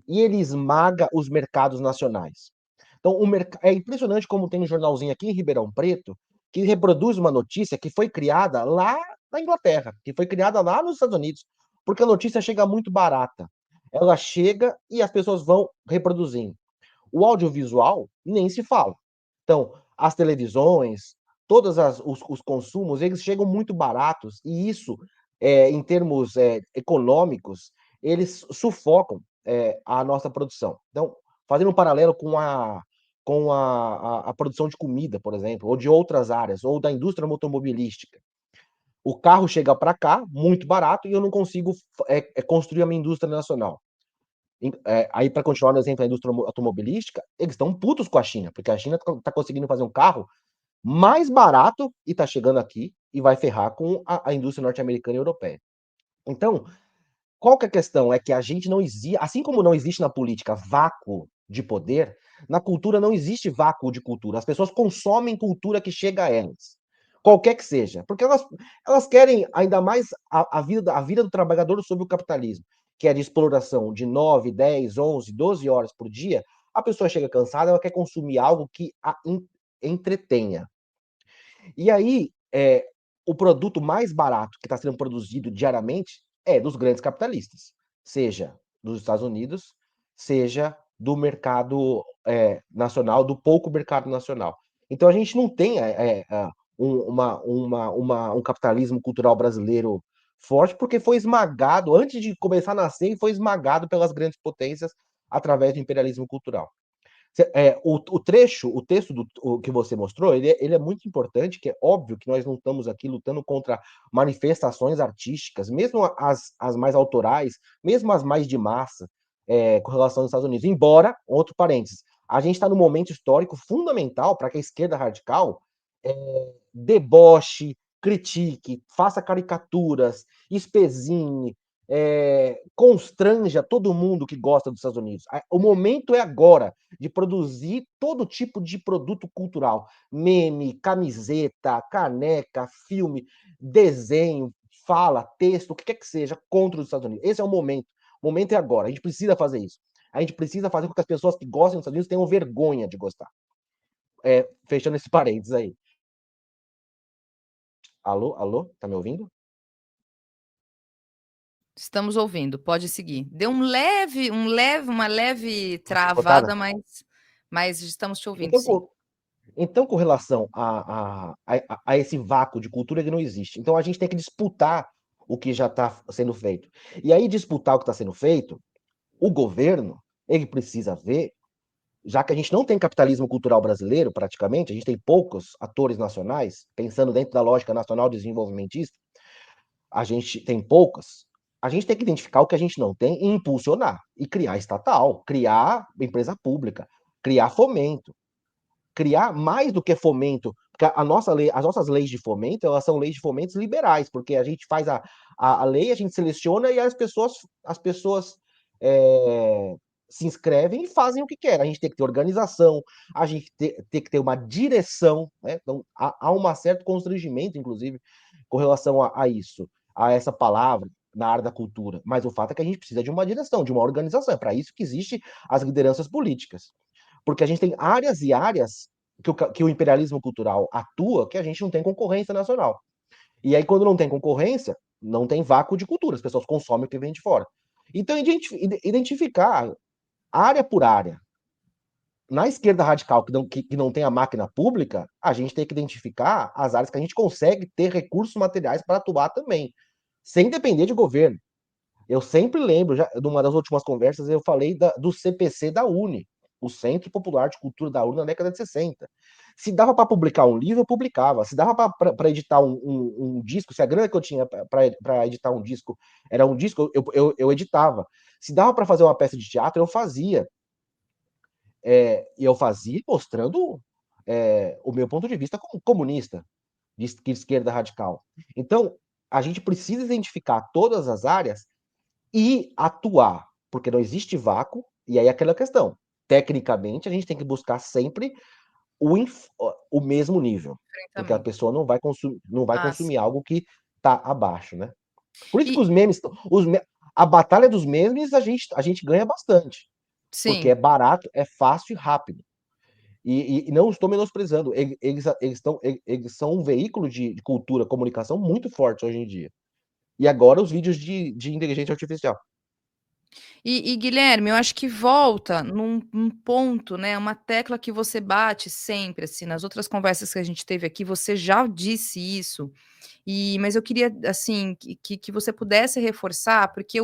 e ele esmaga os mercados nacionais. Então, é impressionante como tem um jornalzinho aqui em Ribeirão Preto que reproduz uma notícia que foi criada lá na Inglaterra, que foi criada lá nos Estados Unidos, porque a notícia chega muito barata. Ela chega e as pessoas vão reproduzindo. O audiovisual nem se fala. Então, as televisões, todos os consumos, eles chegam muito baratos e isso, em termos econômicos, eles sufocam a nossa produção. Então, fazendo um paralelo com a produção de comida, por exemplo, ou de outras áreas, ou da indústria automobilística. O carro chega para cá muito barato e eu não consigo construir a minha indústria nacional. Aí, para continuar no exemplo da indústria automobilística, eles estão putos com a China, porque a China está conseguindo fazer um carro mais barato e está chegando aqui e vai ferrar com a indústria norte-americana e europeia. Então, qual que é a questão? É que a gente não existe, assim como não existe na política vácuo de poder, na cultura não existe vácuo de cultura. As pessoas consomem cultura que chega a elas, qualquer que seja, porque elas querem ainda mais a vida do trabalhador sob o capitalismo, que é de exploração de 9, 10, 11, 12 horas por dia. A pessoa chega cansada, ela quer consumir algo que a entretenha. E aí, o produto mais barato que está sendo produzido diariamente é dos grandes capitalistas, seja dos Estados Unidos, seja do mercado nacional, do pouco mercado nacional. Então a gente não tem um capitalismo cultural brasileiro forte, porque foi esmagado, antes de começar a nascer, foi esmagado pelas grandes potências através do imperialismo cultural. O texto que você mostrou, ele é muito importante, que é óbvio que nós não estamos aqui lutando contra manifestações artísticas, mesmo as mais autorais, mesmo as mais de massa, com relação aos Estados Unidos. Embora, outro parênteses, a gente está num momento histórico fundamental para que a esquerda radical deboche, critique, faça caricaturas, espezinhe, constranja todo mundo que gosta dos Estados Unidos. O momento é agora de produzir todo tipo de produto cultural, meme, camiseta, caneca, filme, desenho, fala, texto, o que quer que seja, contra os Estados Unidos. Esse é o momento. O momento é agora. A gente precisa fazer isso. A gente precisa fazer com que as pessoas que gostam dos Estados Unidos tenham vergonha de gostar. Fechando esse parênteses aí. Alô, alô, tá me ouvindo? Estamos ouvindo, pode seguir. Deu uma leve Cortada? travada, mas estamos te ouvindo, Então, sim. com relação a esse vácuo de cultura, ele não existe. Então, a gente tem que disputar o que já está sendo feito. E aí, disputar o que está sendo feito, o governo, ele precisa ver, já que a gente não tem capitalismo cultural brasileiro, praticamente, a gente tem poucos atores nacionais, pensando dentro da lógica nacional desenvolvimentista, a gente tem poucas, a gente tem que identificar o que a gente não tem e impulsionar, e criar estatal, criar empresa pública, criar fomento, criar mais do que fomento, porque a nossa lei, as nossas leis de fomento, elas são leis de fomentos liberais, porque a gente faz a lei, a gente seleciona e as pessoas se inscrevem e fazem o que querem. A gente tem que ter organização, a gente tem que ter uma direção, né? Então há um certo constrangimento, inclusive, com relação a isso, a essa palavra na área da cultura. Mas o fato é que a gente precisa de uma direção, de uma organização. É para isso que existem as lideranças políticas. Porque a gente tem áreas e áreas que o imperialismo cultural atua que a gente não tem concorrência nacional. E aí, quando não tem concorrência, não tem vácuo de cultura, as pessoas consomem o que vem de fora. Então, identificar área por área. Na esquerda radical, que não tem a máquina pública, a gente tem que identificar as áreas que a gente consegue ter recursos materiais para atuar também, sem depender de governo. Eu sempre lembro, já, de uma das últimas conversas, eu falei do CPC da UNE, o Centro Popular de Cultura da UNE, na década de 60. Se dava para publicar um livro, eu publicava. Se dava para editar um disco, se a grana que eu tinha para editar um disco era um disco, eu editava. Se dava para fazer uma peça de teatro, eu fazia. E eu fazia mostrando o meu ponto de vista como comunista, de esquerda radical. Então, a gente precisa identificar todas as áreas e atuar, porque não existe vácuo, e aí é aquela questão. Tecnicamente, a gente tem que buscar sempre o mesmo nível, porque a Enfrentamento. pessoa não vai Ah, consumir sim. algo que está abaixo, né? Por isso que E os memes, a batalha dos memes a gente ganha bastante, porque é sim. barato, é fácil e rápido. E não estou menosprezando, eles são um veículo de cultura, comunicação muito forte hoje em dia. E agora os vídeos de inteligência artificial. Guilherme, eu acho que volta num ponto, né, uma tecla que você bate sempre, assim, nas outras conversas que a gente teve aqui, você já disse isso, mas eu queria, assim, que você pudesse reforçar, porque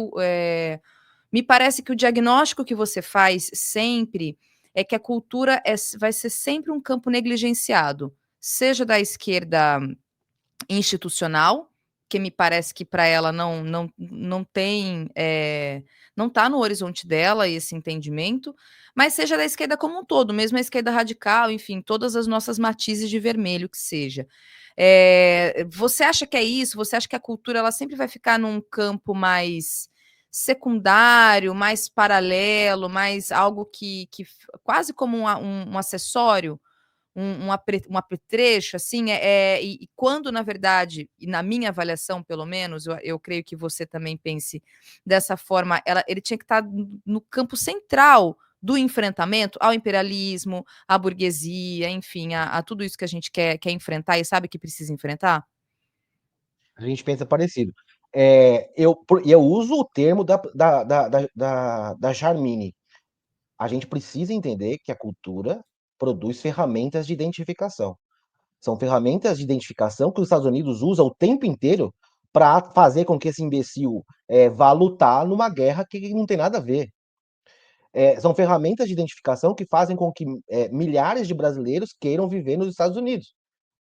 me parece que o diagnóstico que você faz sempre é que a cultura vai ser sempre um campo negligenciado, seja da esquerda institucional, que me parece que para ela não tem, não está no horizonte dela esse entendimento, mas seja da esquerda como um todo, mesmo a esquerda radical, enfim, todas as nossas matizes de vermelho que seja. Você acha que é isso? Você acha que a cultura ela sempre vai ficar num campo mais secundário, mais paralelo, mais algo que quase como um acessório? Um apetrecho, assim, e quando, na verdade, e na minha avaliação, pelo menos, eu creio que você também pense dessa forma, ele tinha que estar no campo central do enfrentamento ao imperialismo, à burguesia, enfim, a tudo isso que a gente quer enfrentar e sabe que precisa enfrentar? A gente pensa parecido. Eu uso o termo da Charmini. A gente precisa entender que a cultura produz ferramentas de identificação. São ferramentas de identificação que os Estados Unidos usam o tempo inteiro para fazer com que esse imbecil vá lutar numa guerra que não tem nada a ver. São ferramentas de identificação que fazem com que milhares de brasileiros queiram viver nos Estados Unidos.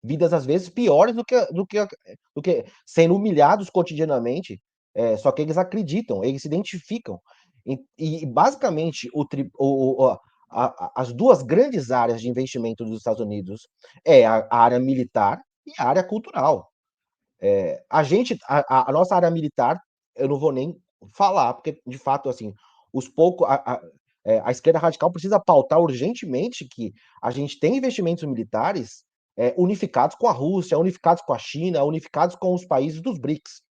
Vidas, às vezes, piores do que sendo humilhados cotidianamente, só que eles acreditam, eles se identificam. Basicamente, as duas grandes áreas de investimento dos Estados Unidos é a área militar e a área cultural. A nossa área militar, eu não vou nem falar, porque, de fato, assim, os poucos. A esquerda radical precisa pautar urgentemente que a gente tem investimentos militares unificados com a Rússia, unificados com a China, unificados com os países dos BRICS,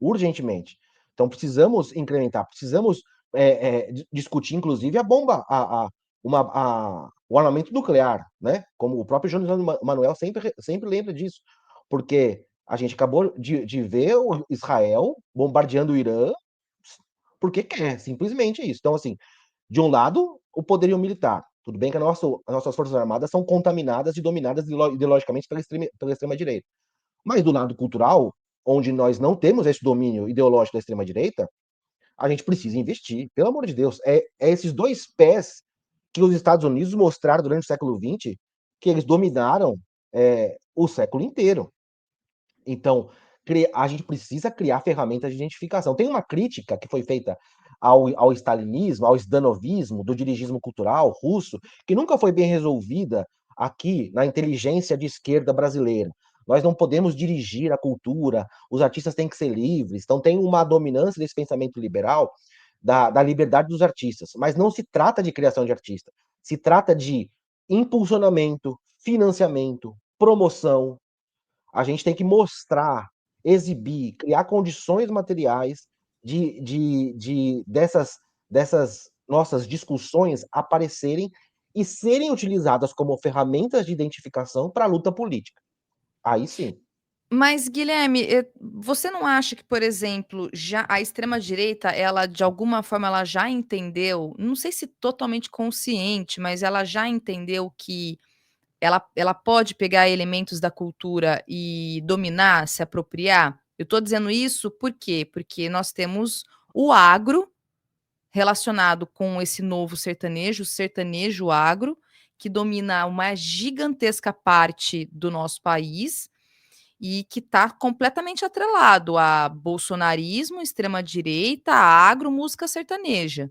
urgentemente. Então, precisamos incrementar, precisamos discutir, inclusive, a bomba, o armamento nuclear, né? Como o próprio Jones Manuel sempre lembra disso, porque a gente acabou de ver o Israel bombardeando o Irã porque quer, simplesmente isso. Então, assim, de um lado, o poderio militar. Tudo bem que as nossas Forças Armadas são contaminadas e dominadas ideologicamente pela extrema-direita. Mas do lado cultural, onde nós não temos esse domínio ideológico da extrema-direita, a gente precisa investir. Pelo amor de Deus. É esses dois pés que os Estados Unidos mostraram durante o século XX que eles dominaram o século inteiro. Então, a gente precisa criar ferramentas de identificação. Tem uma crítica que foi feita ao stalinismo, ao sdanovismo, do dirigismo cultural russo, que nunca foi bem resolvida aqui na inteligência de esquerda brasileira. Nós não podemos dirigir a cultura, os artistas têm que ser livres. Então, tem uma dominância desse pensamento liberal da liberdade dos artistas. Mas não se trata de criação de artista, se trata de impulsionamento, financiamento, promoção. A gente tem que mostrar, exibir, criar condições materiais dessas nossas discussões aparecerem e serem utilizadas como ferramentas de identificação para a luta política. Aí sim. Mas, Guilherme, você não acha que, por exemplo, já a extrema-direita, ela de alguma forma ela já entendeu, não sei se totalmente consciente, mas ela já entendeu que ela pode pegar elementos da cultura e dominar, se apropriar? Eu estou dizendo isso por quê? Porque nós temos o agro relacionado com esse novo sertanejo, o sertanejo agro, que domina uma gigantesca parte do nosso país e que está completamente atrelado a bolsonarismo, extrema-direita, agro, música sertaneja.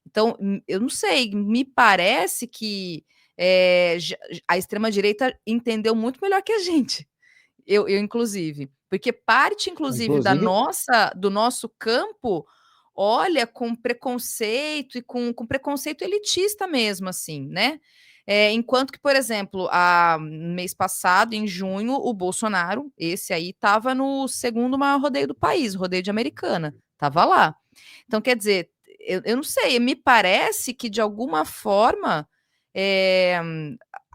Então, eu não sei, me parece que a extrema-direita entendeu muito melhor que a gente. Eu inclusive, porque parte, inclusive, Inclusive, do nosso campo olha com preconceito e com preconceito elitista mesmo, assim, né? Enquanto que, por exemplo, mês passado, em junho, o Bolsonaro, esse aí, estava no segundo maior rodeio do país, o rodeio de Americana, estava lá. Então, quer dizer, eu não sei, me parece que de alguma forma é,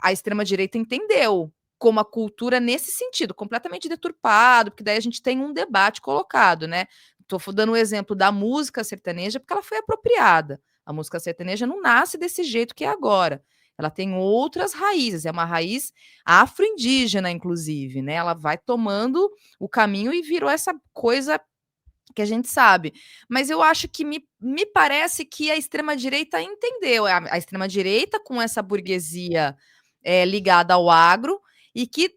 a extrema-direita entendeu como a cultura nesse sentido, completamente deturpado, porque daí a gente tem um debate colocado, né? Estou dando o exemplo da música sertaneja, porque ela foi apropriada. A música sertaneja não nasce desse jeito que é agora. Ela tem outras raízes, é uma raiz afro-indígena, inclusive, né? Ela vai tomando o caminho e virou essa coisa que a gente sabe. Mas eu acho que me parece que a extrema-direita entendeu. A extrema-direita, com essa burguesia ligada ao agro, e que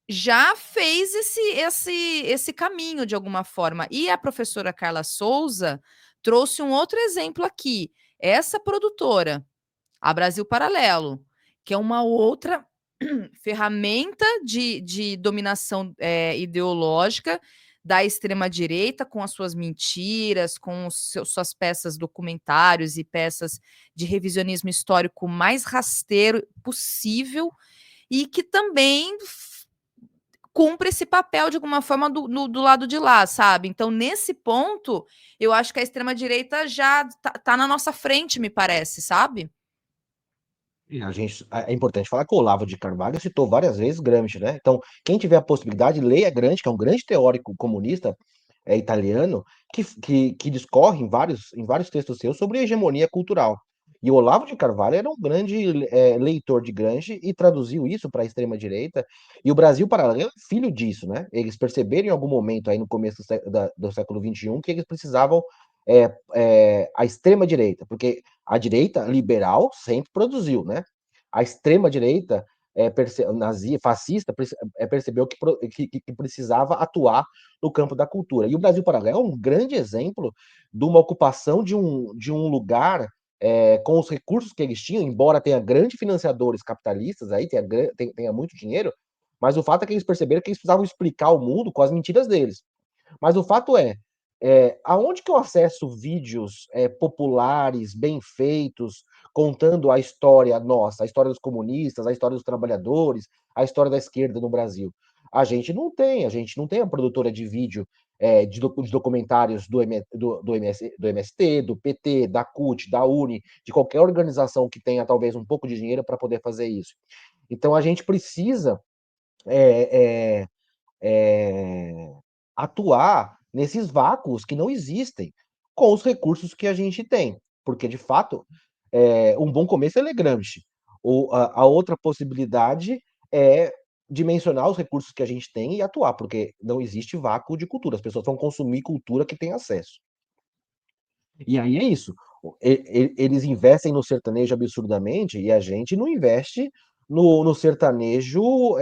já fez esse caminho de alguma forma. E a professora Carla Souza trouxe um outro exemplo aqui. Essa produtora, a Brasil Paralelo, que é uma outra ferramenta de dominação ideológica da extrema-direita, com as suas mentiras, com suas peças documentários e peças de revisionismo histórico mais rasteiro possível, e que também cumpre esse papel de alguma forma do lado de lá, sabe? Então, nesse ponto, eu acho que a extrema-direita já tá na nossa frente, me parece, sabe? é importante falar que o Olavo de Carvalho citou várias vezes Gramsci, né? Então, quem tiver a possibilidade, leia Gramsci, que é um grande teórico comunista italiano, que discorre em vários textos seus sobre a hegemonia cultural. E o Olavo de Carvalho era um grande leitor de Gramsci e traduziu isso para a extrema-direita. E o Brasil Paralelo é filho disso, né? Eles perceberam em algum momento, aí no começo do século XXI, que eles precisavam a extrema-direita, porque a direita liberal sempre produziu, né? A extrema-direita nazia, fascista, percebeu que precisava atuar no campo da cultura. E o Brasil Paralelo é um grande exemplo de uma ocupação de um lugar com os recursos que eles tinham, embora tenha grandes financiadores capitalistas aí, tenha muito dinheiro, mas o fato é que eles perceberam que eles precisavam explicar o mundo com as mentiras deles. Mas o fato aonde que eu acesso vídeos populares, bem feitos, contando a história nossa, a história dos comunistas, a história dos trabalhadores, a história da esquerda no Brasil? A gente não tem a produtora de vídeo de documentários do MST, do PT, da CUT, da UNE, de qualquer organização que tenha talvez um pouco de dinheiro para poder fazer isso. Então a gente precisa é, é, é, atuar nesses vácuos que não existem com os recursos que a gente tem. Porque, de fato, um bom começo é ler Gramsci. A outra possibilidade é dimensionar os recursos que a gente tem e atuar, porque não existe vácuo de cultura. As pessoas vão consumir cultura que tem acesso. E aí é isso. Eles investem no sertanejo absurdamente e a gente não investe no sertanejo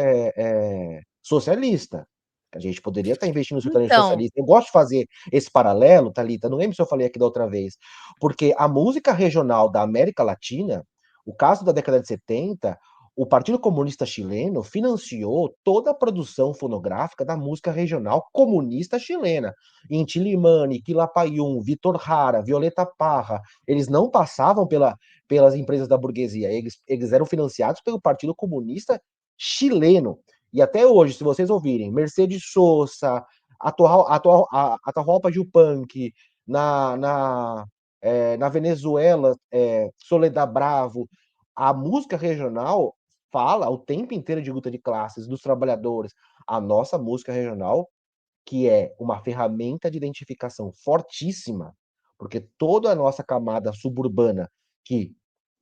socialista. A gente poderia estar investindo no sertanejo Então, socialista. Eu gosto de fazer esse paralelo, Thalita, não lembro se eu falei aqui da outra vez, porque a música regional da América Latina, o caso da década de 70, o Partido Comunista Chileno financiou toda a produção fonográfica da música regional comunista chilena. Inti Limani, Quilapayún, Vitor Jara, Violeta Parra, eles não passavam pelas empresas da burguesia, eles eram financiados pelo Partido Comunista Chileno. E até hoje, se vocês ouvirem Mercedes Sosa, Atahualpa Yupanqui, na Venezuela, Soledad Bravo, a música regional fala o tempo inteiro de luta de classes, dos trabalhadores. A nossa música regional, que é uma ferramenta de identificação fortíssima, porque toda a nossa camada suburbana que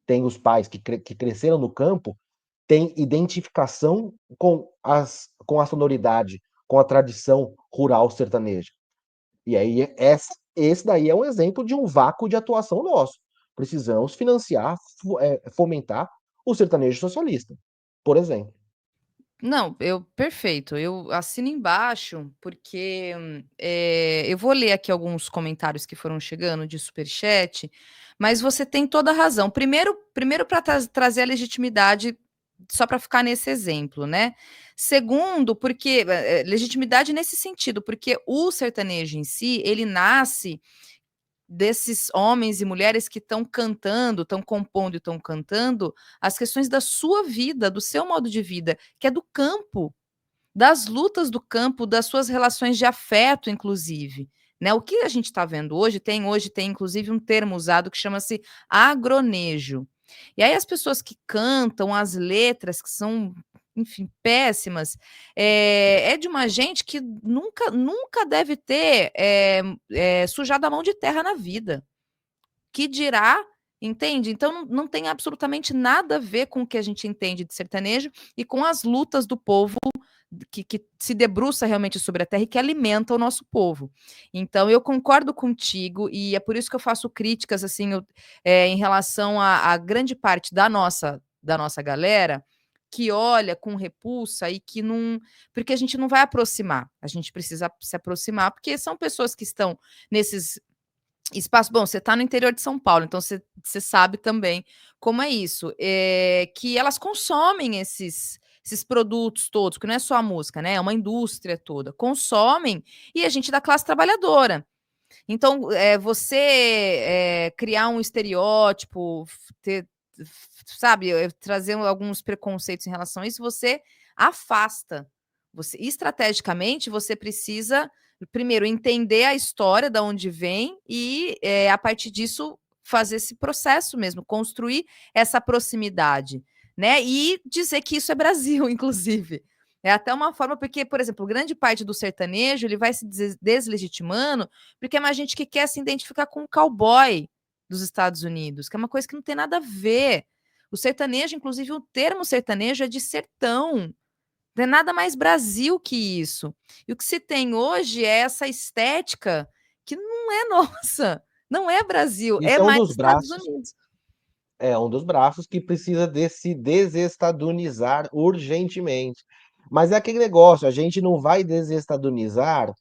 tem os pais que cresceram no campo tem identificação com a sonoridade, com a tradição rural sertaneja. E aí, esse daí é um exemplo de um vácuo de atuação nosso. Precisamos financiar, fomentar o sertanejo socialista, por exemplo. Não, perfeito, eu assino embaixo, porque, eu vou ler aqui alguns comentários que foram chegando de superchat, mas você tem toda a razão. Primeiro para trazer a legitimidade, só para ficar nesse exemplo, né. Segundo, porque legitimidade nesse sentido, porque o sertanejo em si, ele nasce desses homens e mulheres que estão cantando, estão compondo e estão cantando as questões da sua vida, do seu modo de vida, que é do campo, das lutas do campo, das suas relações de afeto, inclusive. Né? O que a gente está vendo hoje tem inclusive um termo usado que chama-se agronejo. E aí as pessoas que cantam as letras, que são, enfim, péssimas, é de uma gente que nunca deve ter sujado a mão de terra na vida. Que dirá, entende? Então não tem absolutamente nada a ver com o que a gente entende de sertanejo e com as lutas do povo que se debruça realmente sobre a terra e que alimenta o nosso povo. Então eu concordo contigo e é por isso que eu faço críticas assim em relação à grande parte da nossa galera que olha com repulsa e que não, porque a gente não vai aproximar, a gente precisa se aproximar porque são pessoas que estão nesses espaço. Bom, você está no interior de São Paulo, então você sabe também como é isso, que elas consomem esses produtos todos, que não é só a música, né, é uma indústria toda, consomem, e a gente da classe trabalhadora. Então, você, criar um estereótipo, sabe, trazer alguns preconceitos em relação a isso, você afasta. Você estrategicamente, você precisa, primeiro, entender a história, da onde vem, e, a partir disso, fazer esse processo mesmo, construir essa proximidade, né, e dizer que isso é Brasil, inclusive. É até uma forma porque, por exemplo, grande parte do sertanejo, ele vai se deslegitimando, porque é mais gente que quer se identificar com o cowboy dos Estados Unidos, que é uma coisa que não tem nada a ver. O sertanejo, inclusive o termo sertanejo é de sertão, não é nada mais Brasil que isso. E o que se tem hoje é essa estética que não é nossa, não é Brasil, é Isso mais Estados Unidos. é um dos braços que precisa de se desestadunizar urgentemente. Mas é aquele negócio, a gente não vai desestadunizar,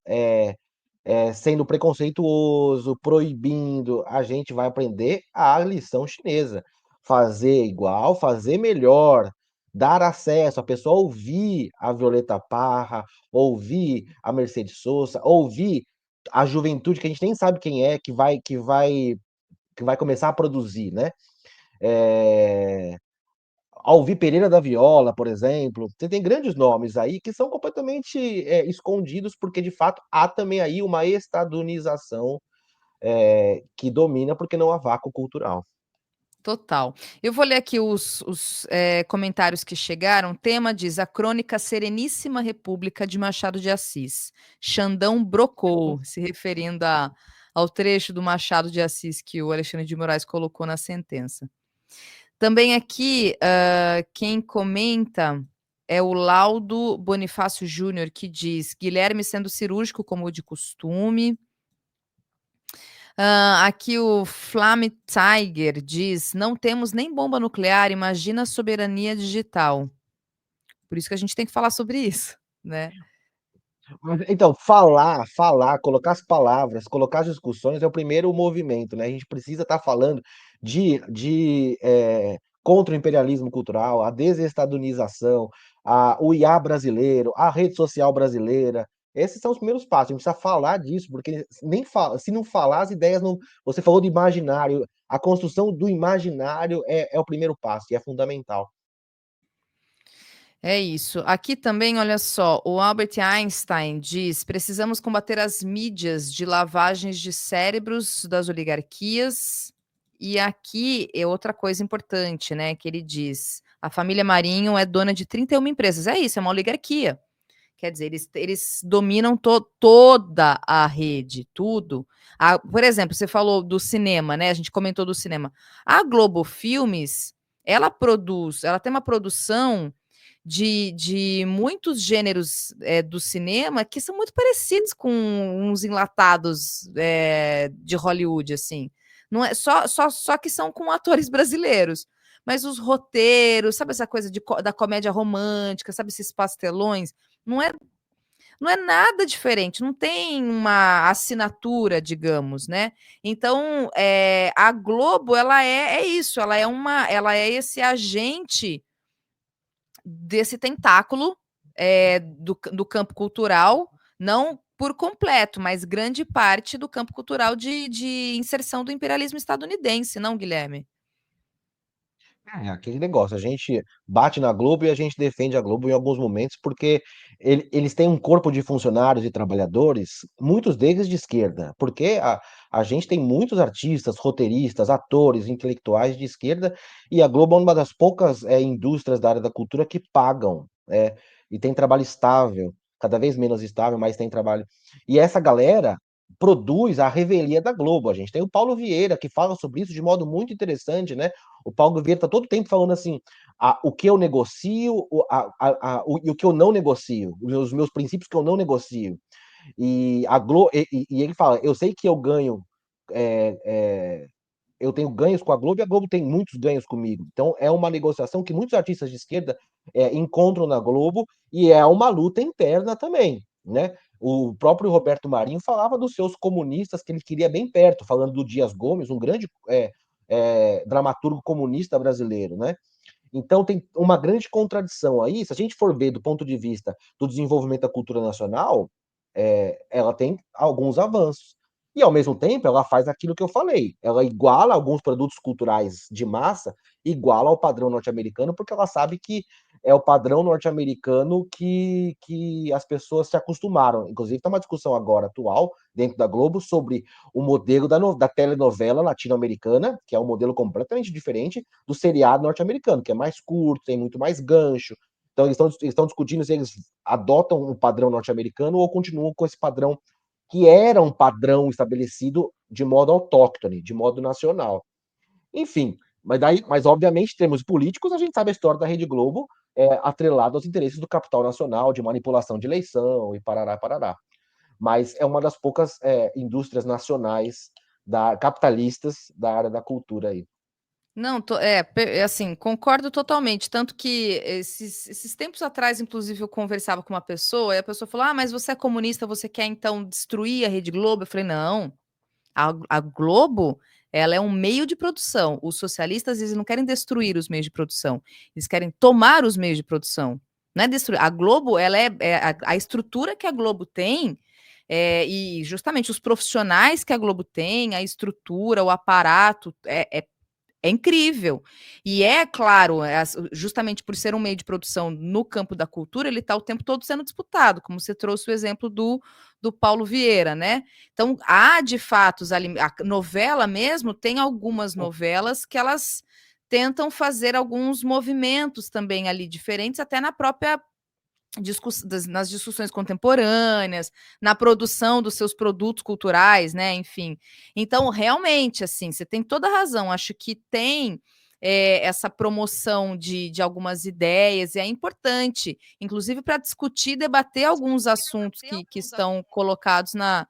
sendo preconceituoso, proibindo, a gente vai aprender a lição chinesa. Fazer igual, fazer melhor, dar acesso, a pessoa ouvir a Violeta Parra, ouvir a Mercedes Sosa, ouvir a juventude que a gente nem sabe quem é, que vai começar a produzir, né? É... Alvi Pereira da Viola, por exemplo, você tem grandes nomes aí que são completamente escondidos, porque de fato há também aí uma estadunização que domina, porque não há vácuo cultural. Total. Eu vou ler aqui os comentários que chegaram. O tema diz: A Crônica Sereníssima República de Machado de Assis. Xandão brocou, se referindo ao trecho do Machado de Assis que o Alexandre de Moraes colocou na sentença. Também aqui, quem comenta é o Laudo Bonifácio Júnior, que diz: Guilherme sendo cirúrgico como de costume. Aqui o Flame Tiger diz: "Não temos nem bomba nuclear, imagina a soberania digital". Por isso que a gente tem que falar sobre isso, né. Então, falar, colocar as palavras, colocar as discussões é o primeiro movimento, né? A gente precisa estar falando de contra o imperialismo cultural, a desestadunização, o IA brasileiro, a rede social brasileira. Esses são os primeiros passos. A gente precisa falar disso, porque nem fala, se não falar, as ideias não. Você falou do imaginário, a construção do imaginário é o primeiro passo e é fundamental. É isso. Aqui também, olha só, o Albert Einstein diz: "Precisamos combater as mídias de lavagens de cérebros das oligarquias". E aqui é outra coisa importante, né, que ele diz: "A família Marinho é dona de 31 empresas". É isso, é uma oligarquia. Quer dizer, eles dominam toda a rede, tudo. Por exemplo, você falou do cinema, né, a gente comentou do cinema. A Globo Filmes, ela tem uma produção de muitos gêneros, do cinema que são muito parecidos com uns enlatados, de Hollywood, assim. Não é só que são com atores brasileiros. mas os roteiros, sabe essa coisa da comédia romântica, sabe esses pastelões, não é, não é nada diferente, não tem uma assinatura, digamos, né? Então, a Globo, ela é isso, ela é esse agente desse tentáculo do campo cultural, não por completo, mas grande parte do campo cultural de inserção do imperialismo estadunidense, não, Guilherme? É aquele negócio, a gente bate na Globo e a gente defende a Globo em alguns momentos, porque eles têm um corpo de funcionários e trabalhadores, muitos deles de esquerda, porque a gente tem muitos artistas, roteiristas, atores, intelectuais de esquerda, e a Globo é uma das poucas indústrias da área da cultura que pagam, e tem trabalho estável, cada vez menos estável, mas tem trabalho. E essa galera produz a revelia da Globo. A gente tem o Paulo Vieira, que fala sobre isso de modo muito interessante, né? O Paulo Vieira está todo tempo falando assim: o que eu negocio e o que eu não negocio, os meus princípios que eu não negocio. E ele fala: eu sei que eu ganho, é, é, eu tenho ganhos com a Globo e a Globo tem muitos ganhos comigo. Então é uma negociação que muitos artistas de esquerda encontram na Globo e é uma luta interna também, né? O próprio Roberto Marinho falava dos seus comunistas que ele queria bem perto, falando do Dias Gomes, um grande dramaturgo comunista brasileiro, né? Então tem uma grande contradição aí. Se a gente for ver do ponto de vista do desenvolvimento da cultura nacional, ela tem alguns avanços. E ao mesmo tempo ela faz aquilo que eu falei. Ela iguala alguns produtos culturais de massa, iguala ao padrão norte-americano, porque ela sabe que é o padrão norte-americano que as pessoas se acostumaram. Inclusive, está uma discussão agora atual, dentro da Globo, sobre o modelo da telenovela latino-americana, que é um modelo completamente diferente do seriado norte-americano, que é mais curto, tem muito mais gancho. Então, eles estão discutindo se eles adotam um padrão norte-americano ou continuam com esse padrão que era um padrão estabelecido de modo autóctone, de modo nacional. Enfim, mas obviamente, em termos políticos, a gente sabe a história da Rede Globo atrelada aos interesses do capital nacional, de manipulação de eleição e parará, parará. Mas é uma das poucas indústrias nacionais capitalistas da área da cultura aí. Não, assim, concordo totalmente. Tanto que esses tempos atrás, inclusive, eu conversava com uma pessoa e a pessoa falou: Ah, mas você é comunista, você quer então destruir a Rede Globo? Eu falei: Não, a Globo, ela é um meio de produção. Os socialistas, eles não querem destruir os meios de produção, eles querem tomar os meios de produção. Não é destruir. A Globo, ela a estrutura que a Globo tem. E justamente os profissionais que a Globo tem, a estrutura, o aparato, é incrível. E é claro, justamente por ser um meio de produção no campo da cultura, ele está o tempo todo sendo disputado, como você trouxe o exemplo do Paulo Vieira, né? Então, há de fato, a novela mesmo, tem algumas novelas que elas tentam fazer alguns movimentos também ali diferentes, até na própria nas discussões contemporâneas, na produção dos seus produtos culturais, né? Enfim. Então, realmente, assim, você tem toda a razão. Acho que tem essa promoção de algumas ideias, e é importante, inclusive para discutir, debater alguns assuntos que estão colocados na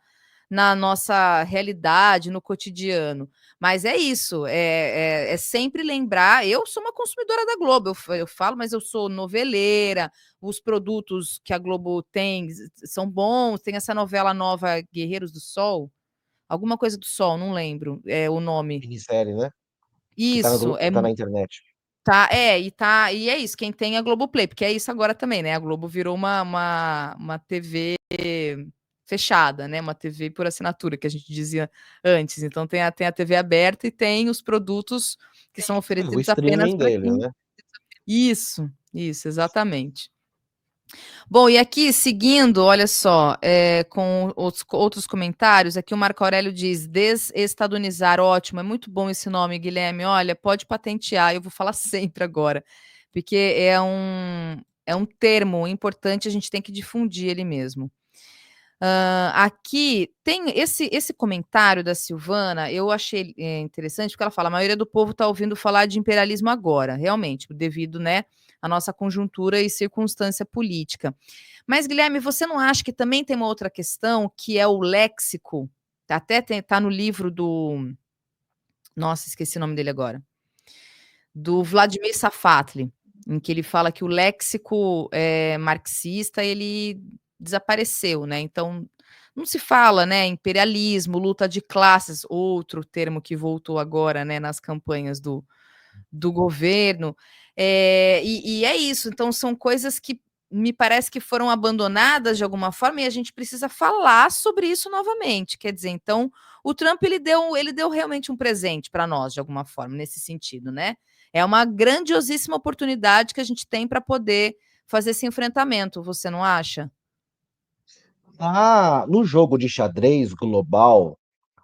nossa realidade, no cotidiano. Mas é isso, é sempre lembrar. Eu sou uma consumidora da Globo, eu falo, mas eu sou noveleira, os produtos que a Globo tem são bons, tem essa novela nova Guerreiros do Sol, alguma coisa do Sol, não lembro o nome. Minissérie, né? Que Isso, tá na internet. e é isso, quem tem é a Globoplay, porque é isso agora também, né? A Globo virou uma TV fechada, né? Uma TV por assinatura, que a gente dizia antes. Então tem a TV aberta e tem os produtos que são O oferecidos apenas streaming para deles, quem. né? Isso, exatamente. Bom, e aqui, seguindo, olha só, com outros comentários, aqui o Marco Aurélio diz, desestadunizar, ótimo, é muito bom esse nome, Guilherme, olha, pode patentear, eu vou falar sempre agora, porque é um termo importante, a gente tem que difundir ele mesmo. Aqui tem esse comentário da Silvana, eu achei interessante, porque ela fala, a maioria do povo está ouvindo falar de imperialismo agora, realmente, devido, né, à nossa conjuntura e circunstância política. Mas, Guilherme, você não acha que também tem uma outra questão, que é o léxico? Até tá no livro do... Nossa, esqueci o nome dele agora. do Vladimir Safatli, em que ele fala que o léxico marxista ele desapareceu, né? Então não se fala, né? Imperialismo, luta de classes, outro termo que voltou agora, né? Nas campanhas do governo. E é isso. Então são coisas que me parece que foram abandonadas de alguma forma e a gente precisa falar sobre isso novamente. Quer dizer, então o Trump ele deu realmente um presente para nós de alguma forma nesse sentido, né? É uma grandiosíssima oportunidade que a gente tem para poder fazer esse enfrentamento, você não acha? No jogo de xadrez global,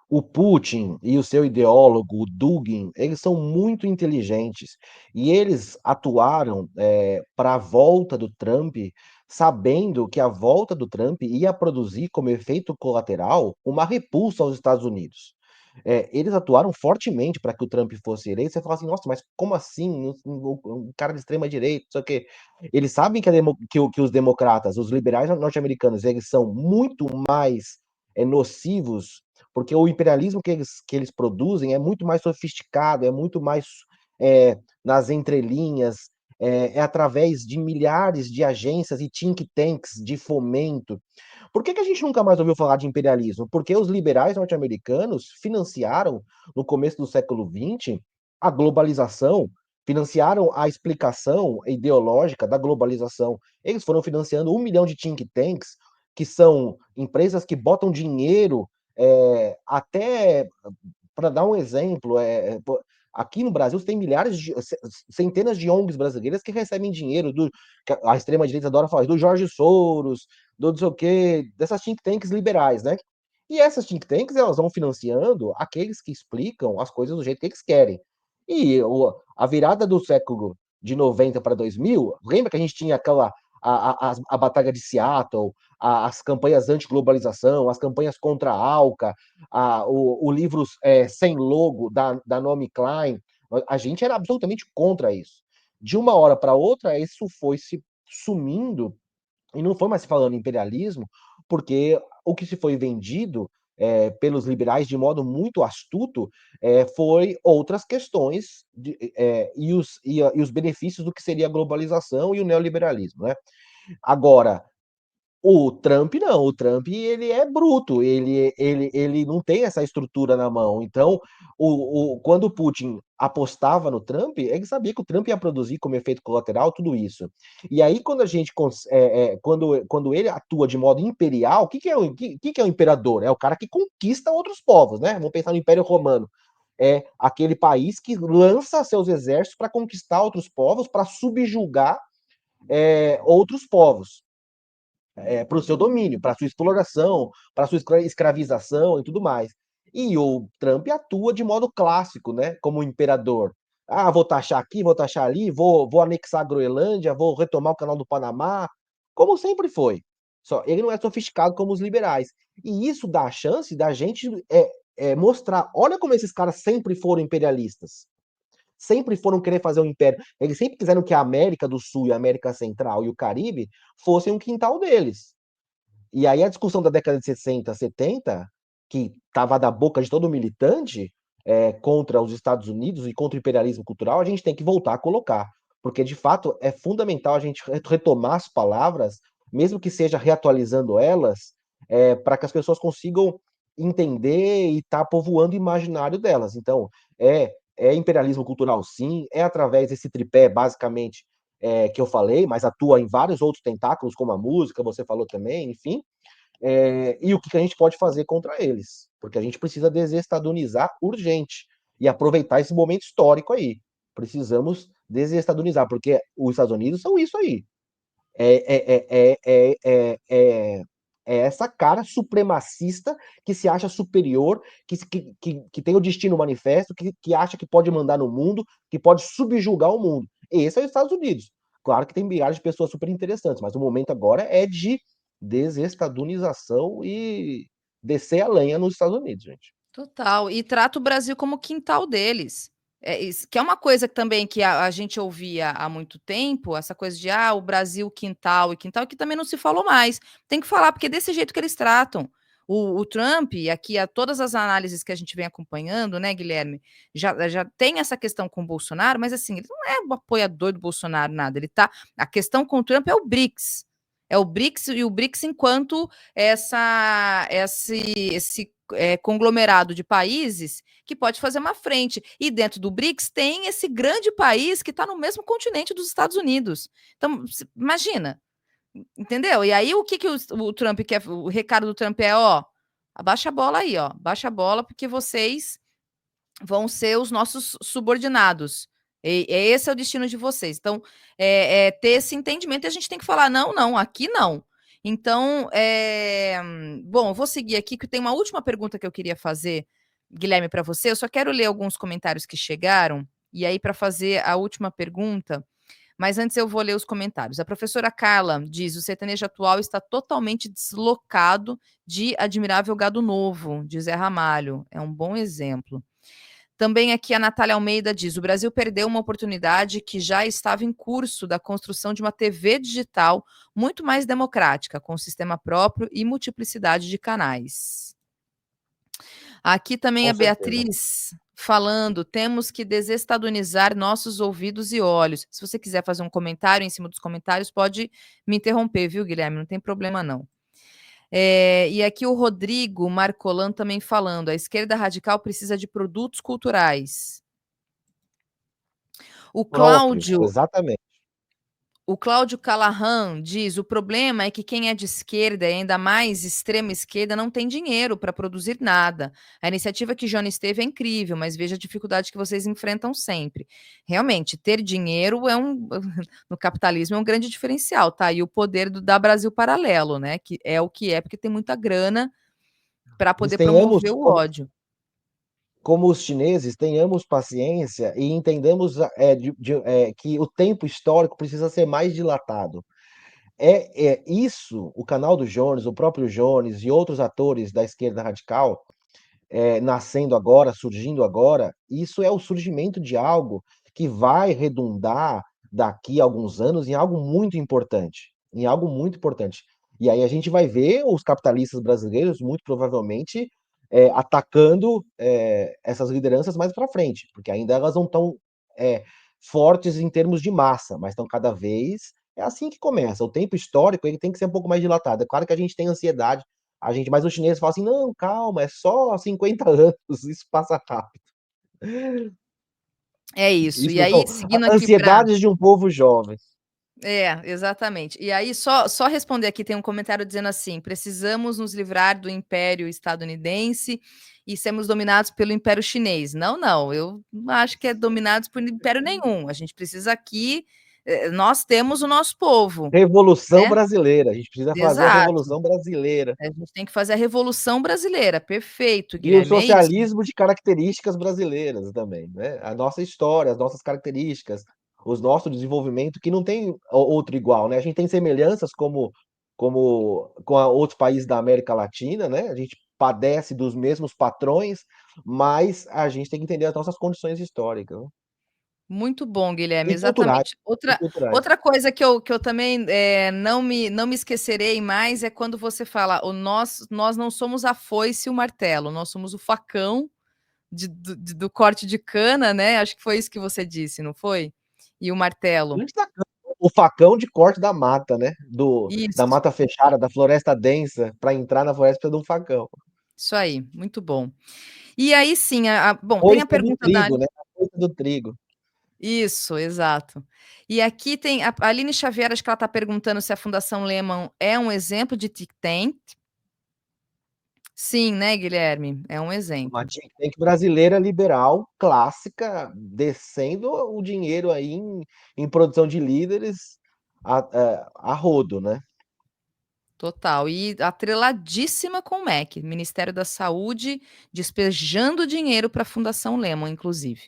o Putin e o seu ideólogo, o Dugin, eles são muito inteligentes e eles atuaram para a volta do Trump, sabendo que a volta do Trump ia produzir como efeito colateral uma repulsa aos Estados Unidos. Eles atuaram fortemente para que o Trump fosse eleito. Você fala assim, nossa, mas como assim? Um cara de extrema direita, não sei o quê. Eles sabem que os democratas, os liberais norte-americanos, eles são muito mais nocivos porque o imperialismo que eles produzem é muito mais sofisticado, é muito mais nas entrelinhas, através de milhares de agências e think tanks de fomento. Por que a gente nunca mais ouviu falar de imperialismo? Porque os liberais norte-americanos financiaram, no começo do século XX, a globalização, financiaram a explicação ideológica da globalização. Eles foram financiando 1 milhão de think tanks, que são empresas que botam dinheiro até para dar um exemplo, aqui no Brasil você tem milhares de centenas de ONGs brasileiras que recebem dinheiro que a extrema direita adora falar, do Jorge Soros, do não sei o quê, dessas think tanks liberais, né? E essas think tanks elas vão financiando aqueles que explicam as coisas do jeito que eles querem. E a virada do século de 90 para 2000, lembra que a gente tinha a Batalha de Seattle, as campanhas anti-globalização, as campanhas contra a ALCA, o livro Sem Logo, da Naomi Klein. A gente era absolutamente contra isso. De uma hora para outra, isso foi se sumindo e não foi mais se falando imperialismo, porque o que se foi vendido pelos liberais de modo muito astuto foi outras questões e os benefícios do que seria a globalização e o neoliberalismo, né? Agora, o Trump não, o Trump ele é bruto, ele não tem essa estrutura na mão. Então, quando o Putin apostava no Trump, ele sabia que o Trump ia produzir como efeito colateral tudo isso. E aí, quando a gente quando ele atua de modo imperial, que é o imperador? É o cara que conquista outros povos, né? Vamos pensar no Império Romano. É aquele país que lança seus exércitos para conquistar outros povos, para subjugar outros povos para o seu domínio, para sua exploração, para sua escravização e tudo mais. E o Trump atua de modo clássico, né, como imperador. Vou taxar aqui, vou taxar ali, vou anexar a Groenlândia, vou retomar o canal do Panamá, como sempre foi. Só ele não é sofisticado como os liberais. E isso dá a chance da gente mostrar, olha como esses caras sempre foram imperialistas. Sempre foram querer fazer um império. Eles sempre quiseram que a América do Sul e a América Central e o Caribe fossem um quintal deles. E aí a discussão da década de 60, 70, que estava da boca de todo militante contra os Estados Unidos e contra o imperialismo cultural, a gente tem que voltar a colocar. Porque, de fato, é fundamental a gente retomar as palavras, mesmo que seja reatualizando elas, para que as pessoas consigam entender e estar povoando o imaginário delas. Então, é imperialismo cultural, sim, é através desse tripé, basicamente, que eu falei, mas atua em vários outros tentáculos, como a música, você falou também, enfim. E o que a gente pode fazer contra eles? Porque a gente precisa desestadunizar urgente e aproveitar esse momento histórico aí. Precisamos desestadunizar, porque os Estados Unidos são isso aí. É essa cara supremacista que se acha superior, que tem o destino manifesto, que acha que pode mandar no mundo, que pode subjugar o mundo. Esse é os Estados Unidos. Claro que tem milhares de pessoas super interessantes, mas o momento agora é de desestadunização e descer a lenha nos Estados Unidos, gente. Total. E trata o Brasil como quintal deles. Que é uma coisa que também que a gente ouvia há muito tempo, essa coisa de o Brasil quintal, que também não se falou mais. Tem que falar, porque é desse jeito que eles tratam. O Trump, e aqui a todas as análises que a gente vem acompanhando, né, Guilherme, já tem essa questão com o Bolsonaro, mas assim, ele não é um apoiador do Bolsonaro, nada. A questão com o Trump é o BRICS. É o BRICS e o BRICS enquanto esse conglomerado de países que pode fazer uma frente. E dentro do BRICS tem esse grande país que está no mesmo continente dos Estados Unidos. Então, imagina, entendeu? E aí o Trump quer, o recado do Trump é, ó, abaixa a bola aí, ó, baixa a bola porque vocês vão ser os nossos subordinados. Esse é o destino de vocês. Então, ter esse entendimento e a gente tem que falar, não, não, aqui não. Então, bom, eu vou seguir aqui, que tem uma última pergunta que eu queria fazer, Guilherme, para você. Eu só quero ler alguns comentários que chegaram, e aí, para fazer a última pergunta, mas antes eu vou ler os comentários. A professora Carla diz: o sertanejo atual está totalmente deslocado de Admirável Gado Novo, de Zé Ramalho. É um bom exemplo. Também aqui a Natália Almeida diz: o Brasil perdeu uma oportunidade que já estava em curso da construção de uma TV digital muito mais democrática, com sistema próprio e multiplicidade de canais. Aqui também Com a certeza. Beatriz falando: temos que desestadunizar nossos ouvidos e olhos. Se você quiser fazer um comentário em cima dos comentários, pode me interromper, viu, Guilherme? Não tem problema, não. E aqui o Rodrigo Marcolan também falando: a esquerda radical precisa de produtos culturais. O Próprios, Cláudio exatamente. O Cláudio Callahan diz: o problema é que quem é de esquerda, e ainda mais extrema esquerda, não tem dinheiro para produzir nada. A iniciativa que Jones teve é incrível, mas veja a dificuldade que vocês enfrentam sempre. Realmente, ter dinheiro no capitalismo é um grande diferencial, tá? E o poder da Brasil Paralelo, né? Que é, porque tem muita grana para Mas poder tenhamos, promover o ódio. como os chineses, tenhamos paciência e entendamos que o tempo histórico precisa ser mais dilatado. Isso, o canal do Jones, o próprio Jones e outros atores da esquerda radical, nascendo agora, surgindo agora, isso é o surgimento de algo que vai redundar daqui a alguns anos em algo muito importante, em algo muito importante. E aí a gente vai ver os capitalistas brasileiros, muito provavelmente, atacando essas lideranças mais para frente, porque ainda elas não estão fortes em termos de massa, mas estão cada vez. É assim que começa. O tempo histórico ele tem que ser um pouco mais dilatado. É claro que a gente tem ansiedade, mas os chineses falam assim: não, calma, é só 50 anos, isso passa rápido. É isso. Isso E aí, são seguindo aqui para. ansiedades de um povo jovem. Exatamente. E aí, só responder aqui, tem um comentário dizendo assim: precisamos nos livrar do império estadunidense e sermos dominados pelo império chinês. Não, não, eu não acho que é dominados por império nenhum. A gente precisa aqui, nós temos o nosso povo, Revolução né? brasileira, a gente precisa fazer a Exato. revolução brasileira. A gente tem que fazer a Revolução Brasileira. Perfeito, E o Guilherme, é isso. socialismo de características brasileiras também, né? A nossa história, as nossas características, os nosso desenvolvimento, que não tem outro igual, né? A gente tem semelhanças como com outros países da América Latina, né? A gente padece dos mesmos patrões, mas a gente tem que entender as nossas condições históricas, né? Muito bom, Guilherme, E culturais, exatamente. e Outra, culturais. outra coisa que eu também não me esquecerei mais é quando você fala: nós não somos a foice e o martelo, nós somos o facão do corte de cana, né? Acho que foi isso que você disse, não foi? E o martelo. Muito bacana. O facão de corte da mata, né? Da Isso, mata fechada, da floresta densa, para entrar na floresta precisa de um facão. isso aí, muito bom. E aí sim, bom, tem a Foice do pergunta da. trigo, né? A foice do trigo. Isso, exato. E aqui tem a Aline Xavier, acho que ela está perguntando se a Fundação Lehman é um exemplo de think tank. Sim, né, Guilherme? É um Uma exemplo. think tank brasileira liberal, clássica, descendo o dinheiro aí em produção de líderes a rodo, né? Total. E atreladíssima com o MEC, Ministério da Saúde, despejando dinheiro para a Fundação Lehman, inclusive.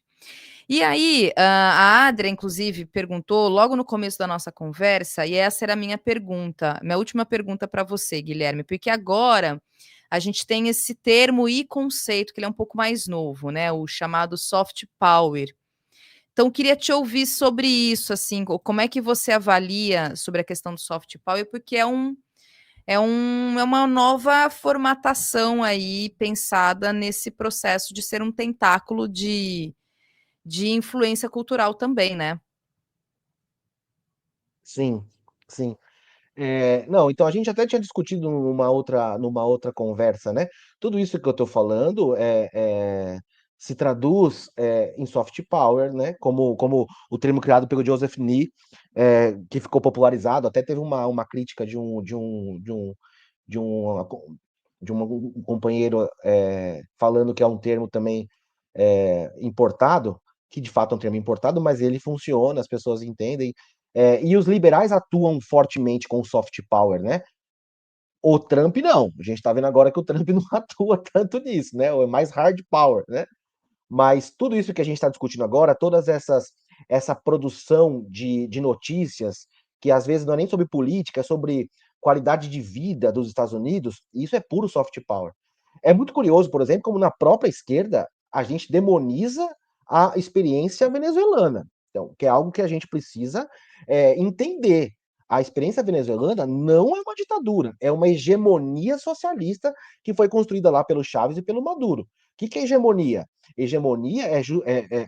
E aí, a Adria, inclusive, perguntou logo no começo da nossa conversa, e essa era a minha pergunta, minha última pergunta para você, Guilherme, porque agora a gente tem esse termo e conceito, que ele é um pouco mais novo, né? O chamado soft power. Então, queria te ouvir sobre isso, assim, como é que você avalia sobre a questão do soft power, porque É uma nova formatação aí pensada nesse processo de ser um tentáculo de influência cultural também, né? Sim, sim. Não, então a gente até tinha discutido numa outra conversa, né? Tudo isso que eu estou falando se traduz em soft power, né? Como o termo criado pelo Joseph Nee, que ficou popularizado, até teve uma crítica de um, um companheiro falando que é um termo também importado, que de fato é um termo importado, mas ele funciona, as pessoas entendem. E os liberais atuam fortemente com o soft power, né? O Trump não. A gente está vendo agora que o Trump não atua tanto nisso, né? É mais hard power, né? Mas tudo isso que a gente está discutindo agora, essa produção de notícias, que às vezes não é nem sobre política, é sobre qualidade de vida dos Estados Unidos, isso é puro soft power. É muito curioso, por exemplo, como na própria esquerda a gente demoniza a experiência venezuelana. Então, que é algo que a gente precisa entender. A experiência venezuelana não é uma ditadura, é uma hegemonia socialista que foi construída lá pelo Chávez e pelo Maduro. O que é hegemonia? Hegemonia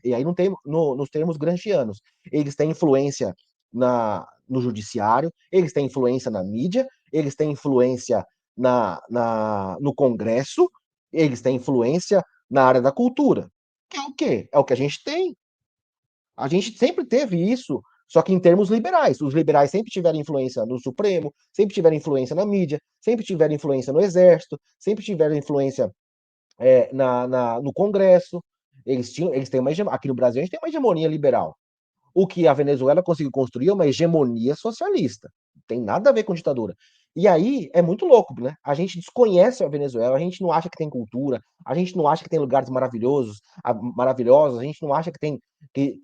e aí não tem nos termos gramscianos. Eles têm influência no judiciário, eles têm influência na mídia, eles têm influência no Congresso, eles têm influência na área da cultura. Que é o quê? É o que a gente tem. A gente sempre teve isso, só que em termos liberais. Os liberais sempre tiveram influência no Supremo, sempre tiveram influência na mídia, sempre tiveram influência no Exército, sempre tiveram influência no Congresso. Eles têm aqui no Brasil a gente tem uma hegemonia liberal. O que a Venezuela conseguiu construir é uma hegemonia socialista. Não tem nada a ver com ditadura. E aí é muito louco, né? A gente desconhece a Venezuela, a gente não acha que tem cultura, a gente não acha que tem lugares maravilhosos, a gente não acha que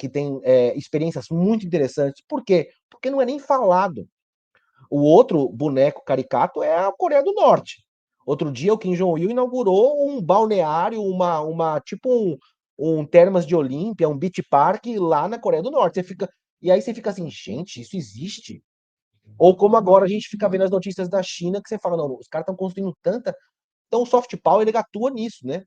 tem experiências muito interessantes. Por quê? Porque não é nem falado. O outro boneco caricato é a Coreia do Norte. Outro dia o Kim Jong-il inaugurou um balneário, tipo um Termas de Olímpia, um beach park lá na Coreia do Norte. E aí você fica assim, gente, isso existe? Ou como agora a gente fica vendo as notícias da China, que você fala, não, os caras estão construindo tanta. Então o soft power ele atua nisso, né?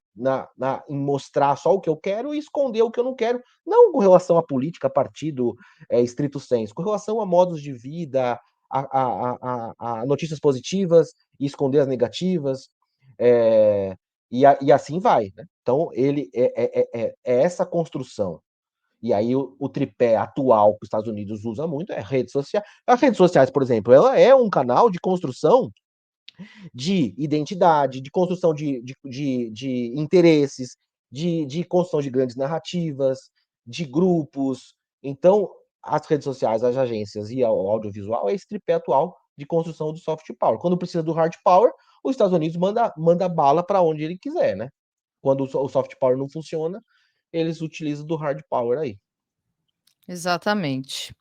Em mostrar só o que eu quero e esconder o que eu não quero. Não com relação à política, partido, estrito senso, com relação a modos de vida, a notícias positivas e esconder as negativas. E assim vai, né? Então ele é essa construção. E aí o tripé atual que os Estados Unidos usa muito é redes sociais. As redes sociais, por exemplo, ela é um canal de construção de identidade, de construção de interesses, de construção de grandes narrativas, de grupos. Então, as redes sociais, as agências e o audiovisual é esse tripé atual de construção do soft power. Quando precisa do hard power, os Estados Unidos manda bala para onde ele quiser, né? Quando o soft power não funciona, eles utilizam do hard power aí. Exatamente.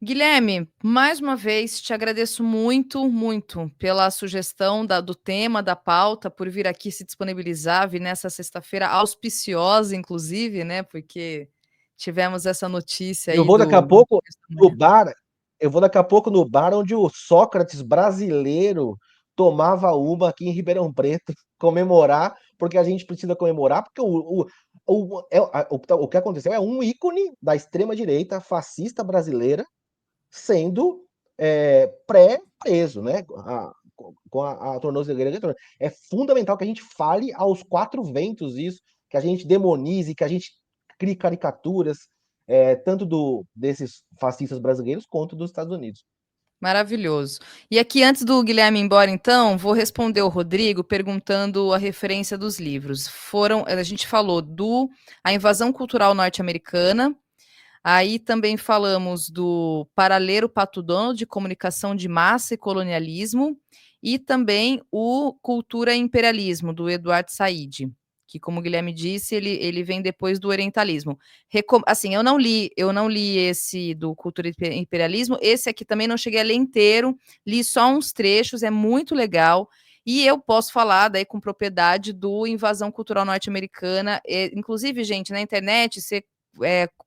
Guilherme, mais uma vez te agradeço muito, muito pela sugestão do tema, da pauta, por vir aqui se disponibilizar, vir nessa sexta-feira auspiciosa, inclusive, né? Porque tivemos essa notícia Eu aí vou daqui a do pouco no bar, eu vou daqui a pouco no bar onde o Sócrates brasileiro tomava uma aqui em Ribeirão Preto, comemorar, porque a gente precisa comemorar, porque o que aconteceu é um ícone da extrema-direita fascista brasileira sendo pré-preso, né? Com a tornozeleira eletrônica. É fundamental que a gente fale aos quatro ventos isso, que a gente demonize, que a gente crie caricaturas, tanto desses fascistas brasileiros quanto dos Estados Unidos. Maravilhoso. E aqui, antes do Guilherme ir embora, então, vou responder o Rodrigo perguntando a referência dos livros. A gente falou do A Invasão Cultural Norte-Americana, aí também falamos do Para ler o Pato Donald, de Comunicação de Massa e Colonialismo, e também o Cultura e Imperialismo, do Eduardo Said, que, como o Guilherme disse, ele vem depois do Orientalismo. Assim, eu não li esse do Cultura e Imperialismo, esse aqui também não cheguei a ler inteiro, li só uns trechos, é muito legal. E eu posso falar daí com propriedade do Invasão Cultural Norte-Americana. Inclusive, gente, na internet, você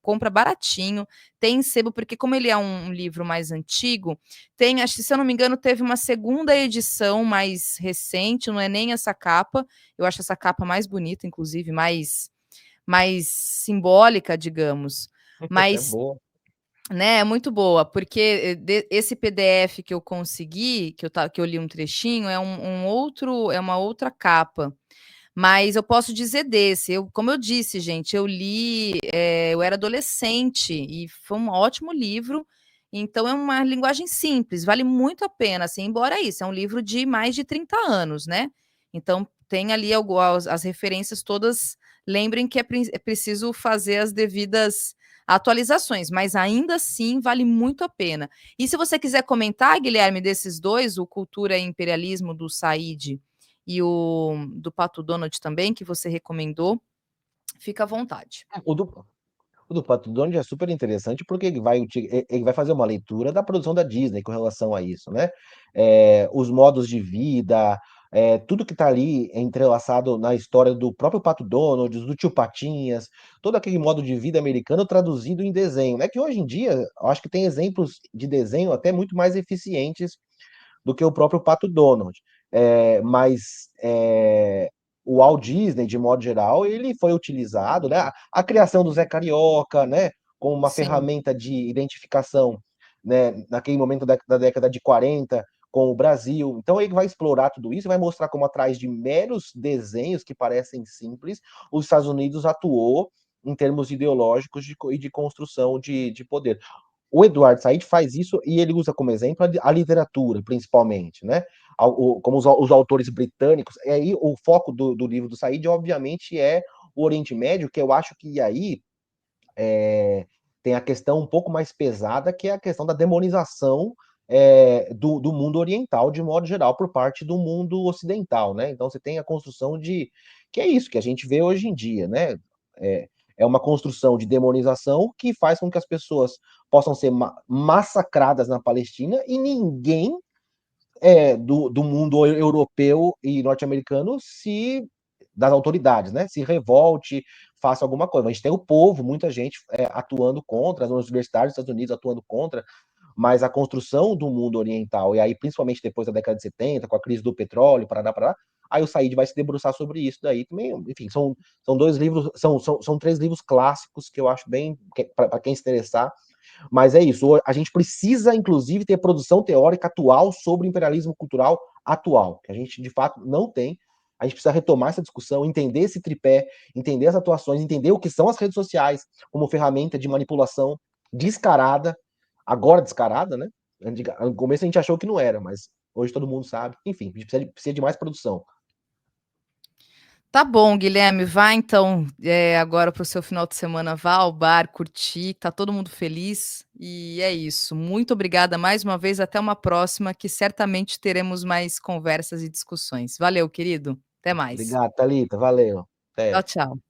compra baratinho, tem em sebo, porque como ele é um livro mais antigo, tem, acho que se eu não me engano, teve uma segunda edição mais recente, não é nem essa capa, eu acho essa capa mais bonita, inclusive, mais simbólica, digamos, É mas boa. né, é muito boa, porque esse PDF que eu consegui, que eu li um trechinho, é uma outra capa. Mas eu posso dizer desse, como eu disse, gente, eu li, eu era adolescente e foi um ótimo livro. Então é uma linguagem simples, vale muito a pena, assim, embora isso, é um livro de mais de 30 anos, né? Então tem ali as referências todas, lembrem que é preciso fazer as devidas atualizações, mas ainda assim vale muito a pena. E se você quiser comentar, Guilherme, desses dois, o Cultura e Imperialismo do Said e o do Pato Donald também, que você recomendou, fica à vontade. O do Pato Donald é super interessante, porque ele vai fazer uma leitura da produção da Disney com relação a isso, né? Os modos de vida, tudo que tá ali entrelaçado na história do próprio Pato Donald, do Tio Patinhas, todo aquele modo de vida americano traduzido em desenho. É que hoje em dia, eu acho que tem exemplos de desenho até muito mais eficientes do que o próprio Pato Donald. Mas o Walt Disney, de modo geral, ele foi utilizado, né? A criação do Zé Carioca, né? Como uma Sim. ferramenta de identificação, né? Naquele momento da década de 40, com o Brasil. Então ele vai explorar tudo isso, vai mostrar como atrás de meros desenhos que parecem simples, os Estados Unidos atuou em termos ideológicos e de construção de poder. O Eduardo Said faz isso e ele usa como exemplo a literatura, principalmente, né? Como os autores britânicos. E aí o foco do livro do Said, obviamente, é o Oriente Médio, que eu acho que aí tem a questão um pouco mais pesada, que é a questão da demonização do mundo oriental, de modo geral, por parte do mundo ocidental, né? Então você tem a construção de... que é isso que a gente vê hoje em dia, né? É uma construção de demonização que faz com que as pessoas possam ser massacradas na Palestina e ninguém do mundo europeu e norte-americano das autoridades, né? Se revolte, faça alguma coisa. A gente tem o povo, muita gente atuando contra, as universidades dos Estados Unidos atuando contra, mas a construção do mundo oriental, e aí principalmente depois da década de 70, com a crise do petróleo, parará, aí o Said vai se debruçar sobre isso daí também. Enfim, são dois livros, são três livros clássicos que eu acho bem, para quem se interessar, mas é isso, a gente precisa, inclusive, ter produção teórica atual sobre o imperialismo cultural atual, que a gente, de fato, não tem. A gente precisa retomar essa discussão, entender esse tripé, entender as atuações, entender o que são as redes sociais como ferramenta de manipulação descarada, agora descarada, né? No começo a gente achou que não era, mas hoje todo mundo sabe. Enfim, a gente precisa de mais produção. Tá bom, Guilherme, vá então agora para o seu final de semana, vá ao bar, curtir, tá todo mundo feliz. E é isso. Muito obrigada mais uma vez, até uma próxima, que certamente teremos mais conversas e discussões. Valeu, querido. Até mais. Obrigado, Thalita. Valeu. Tchau, Até. tchau.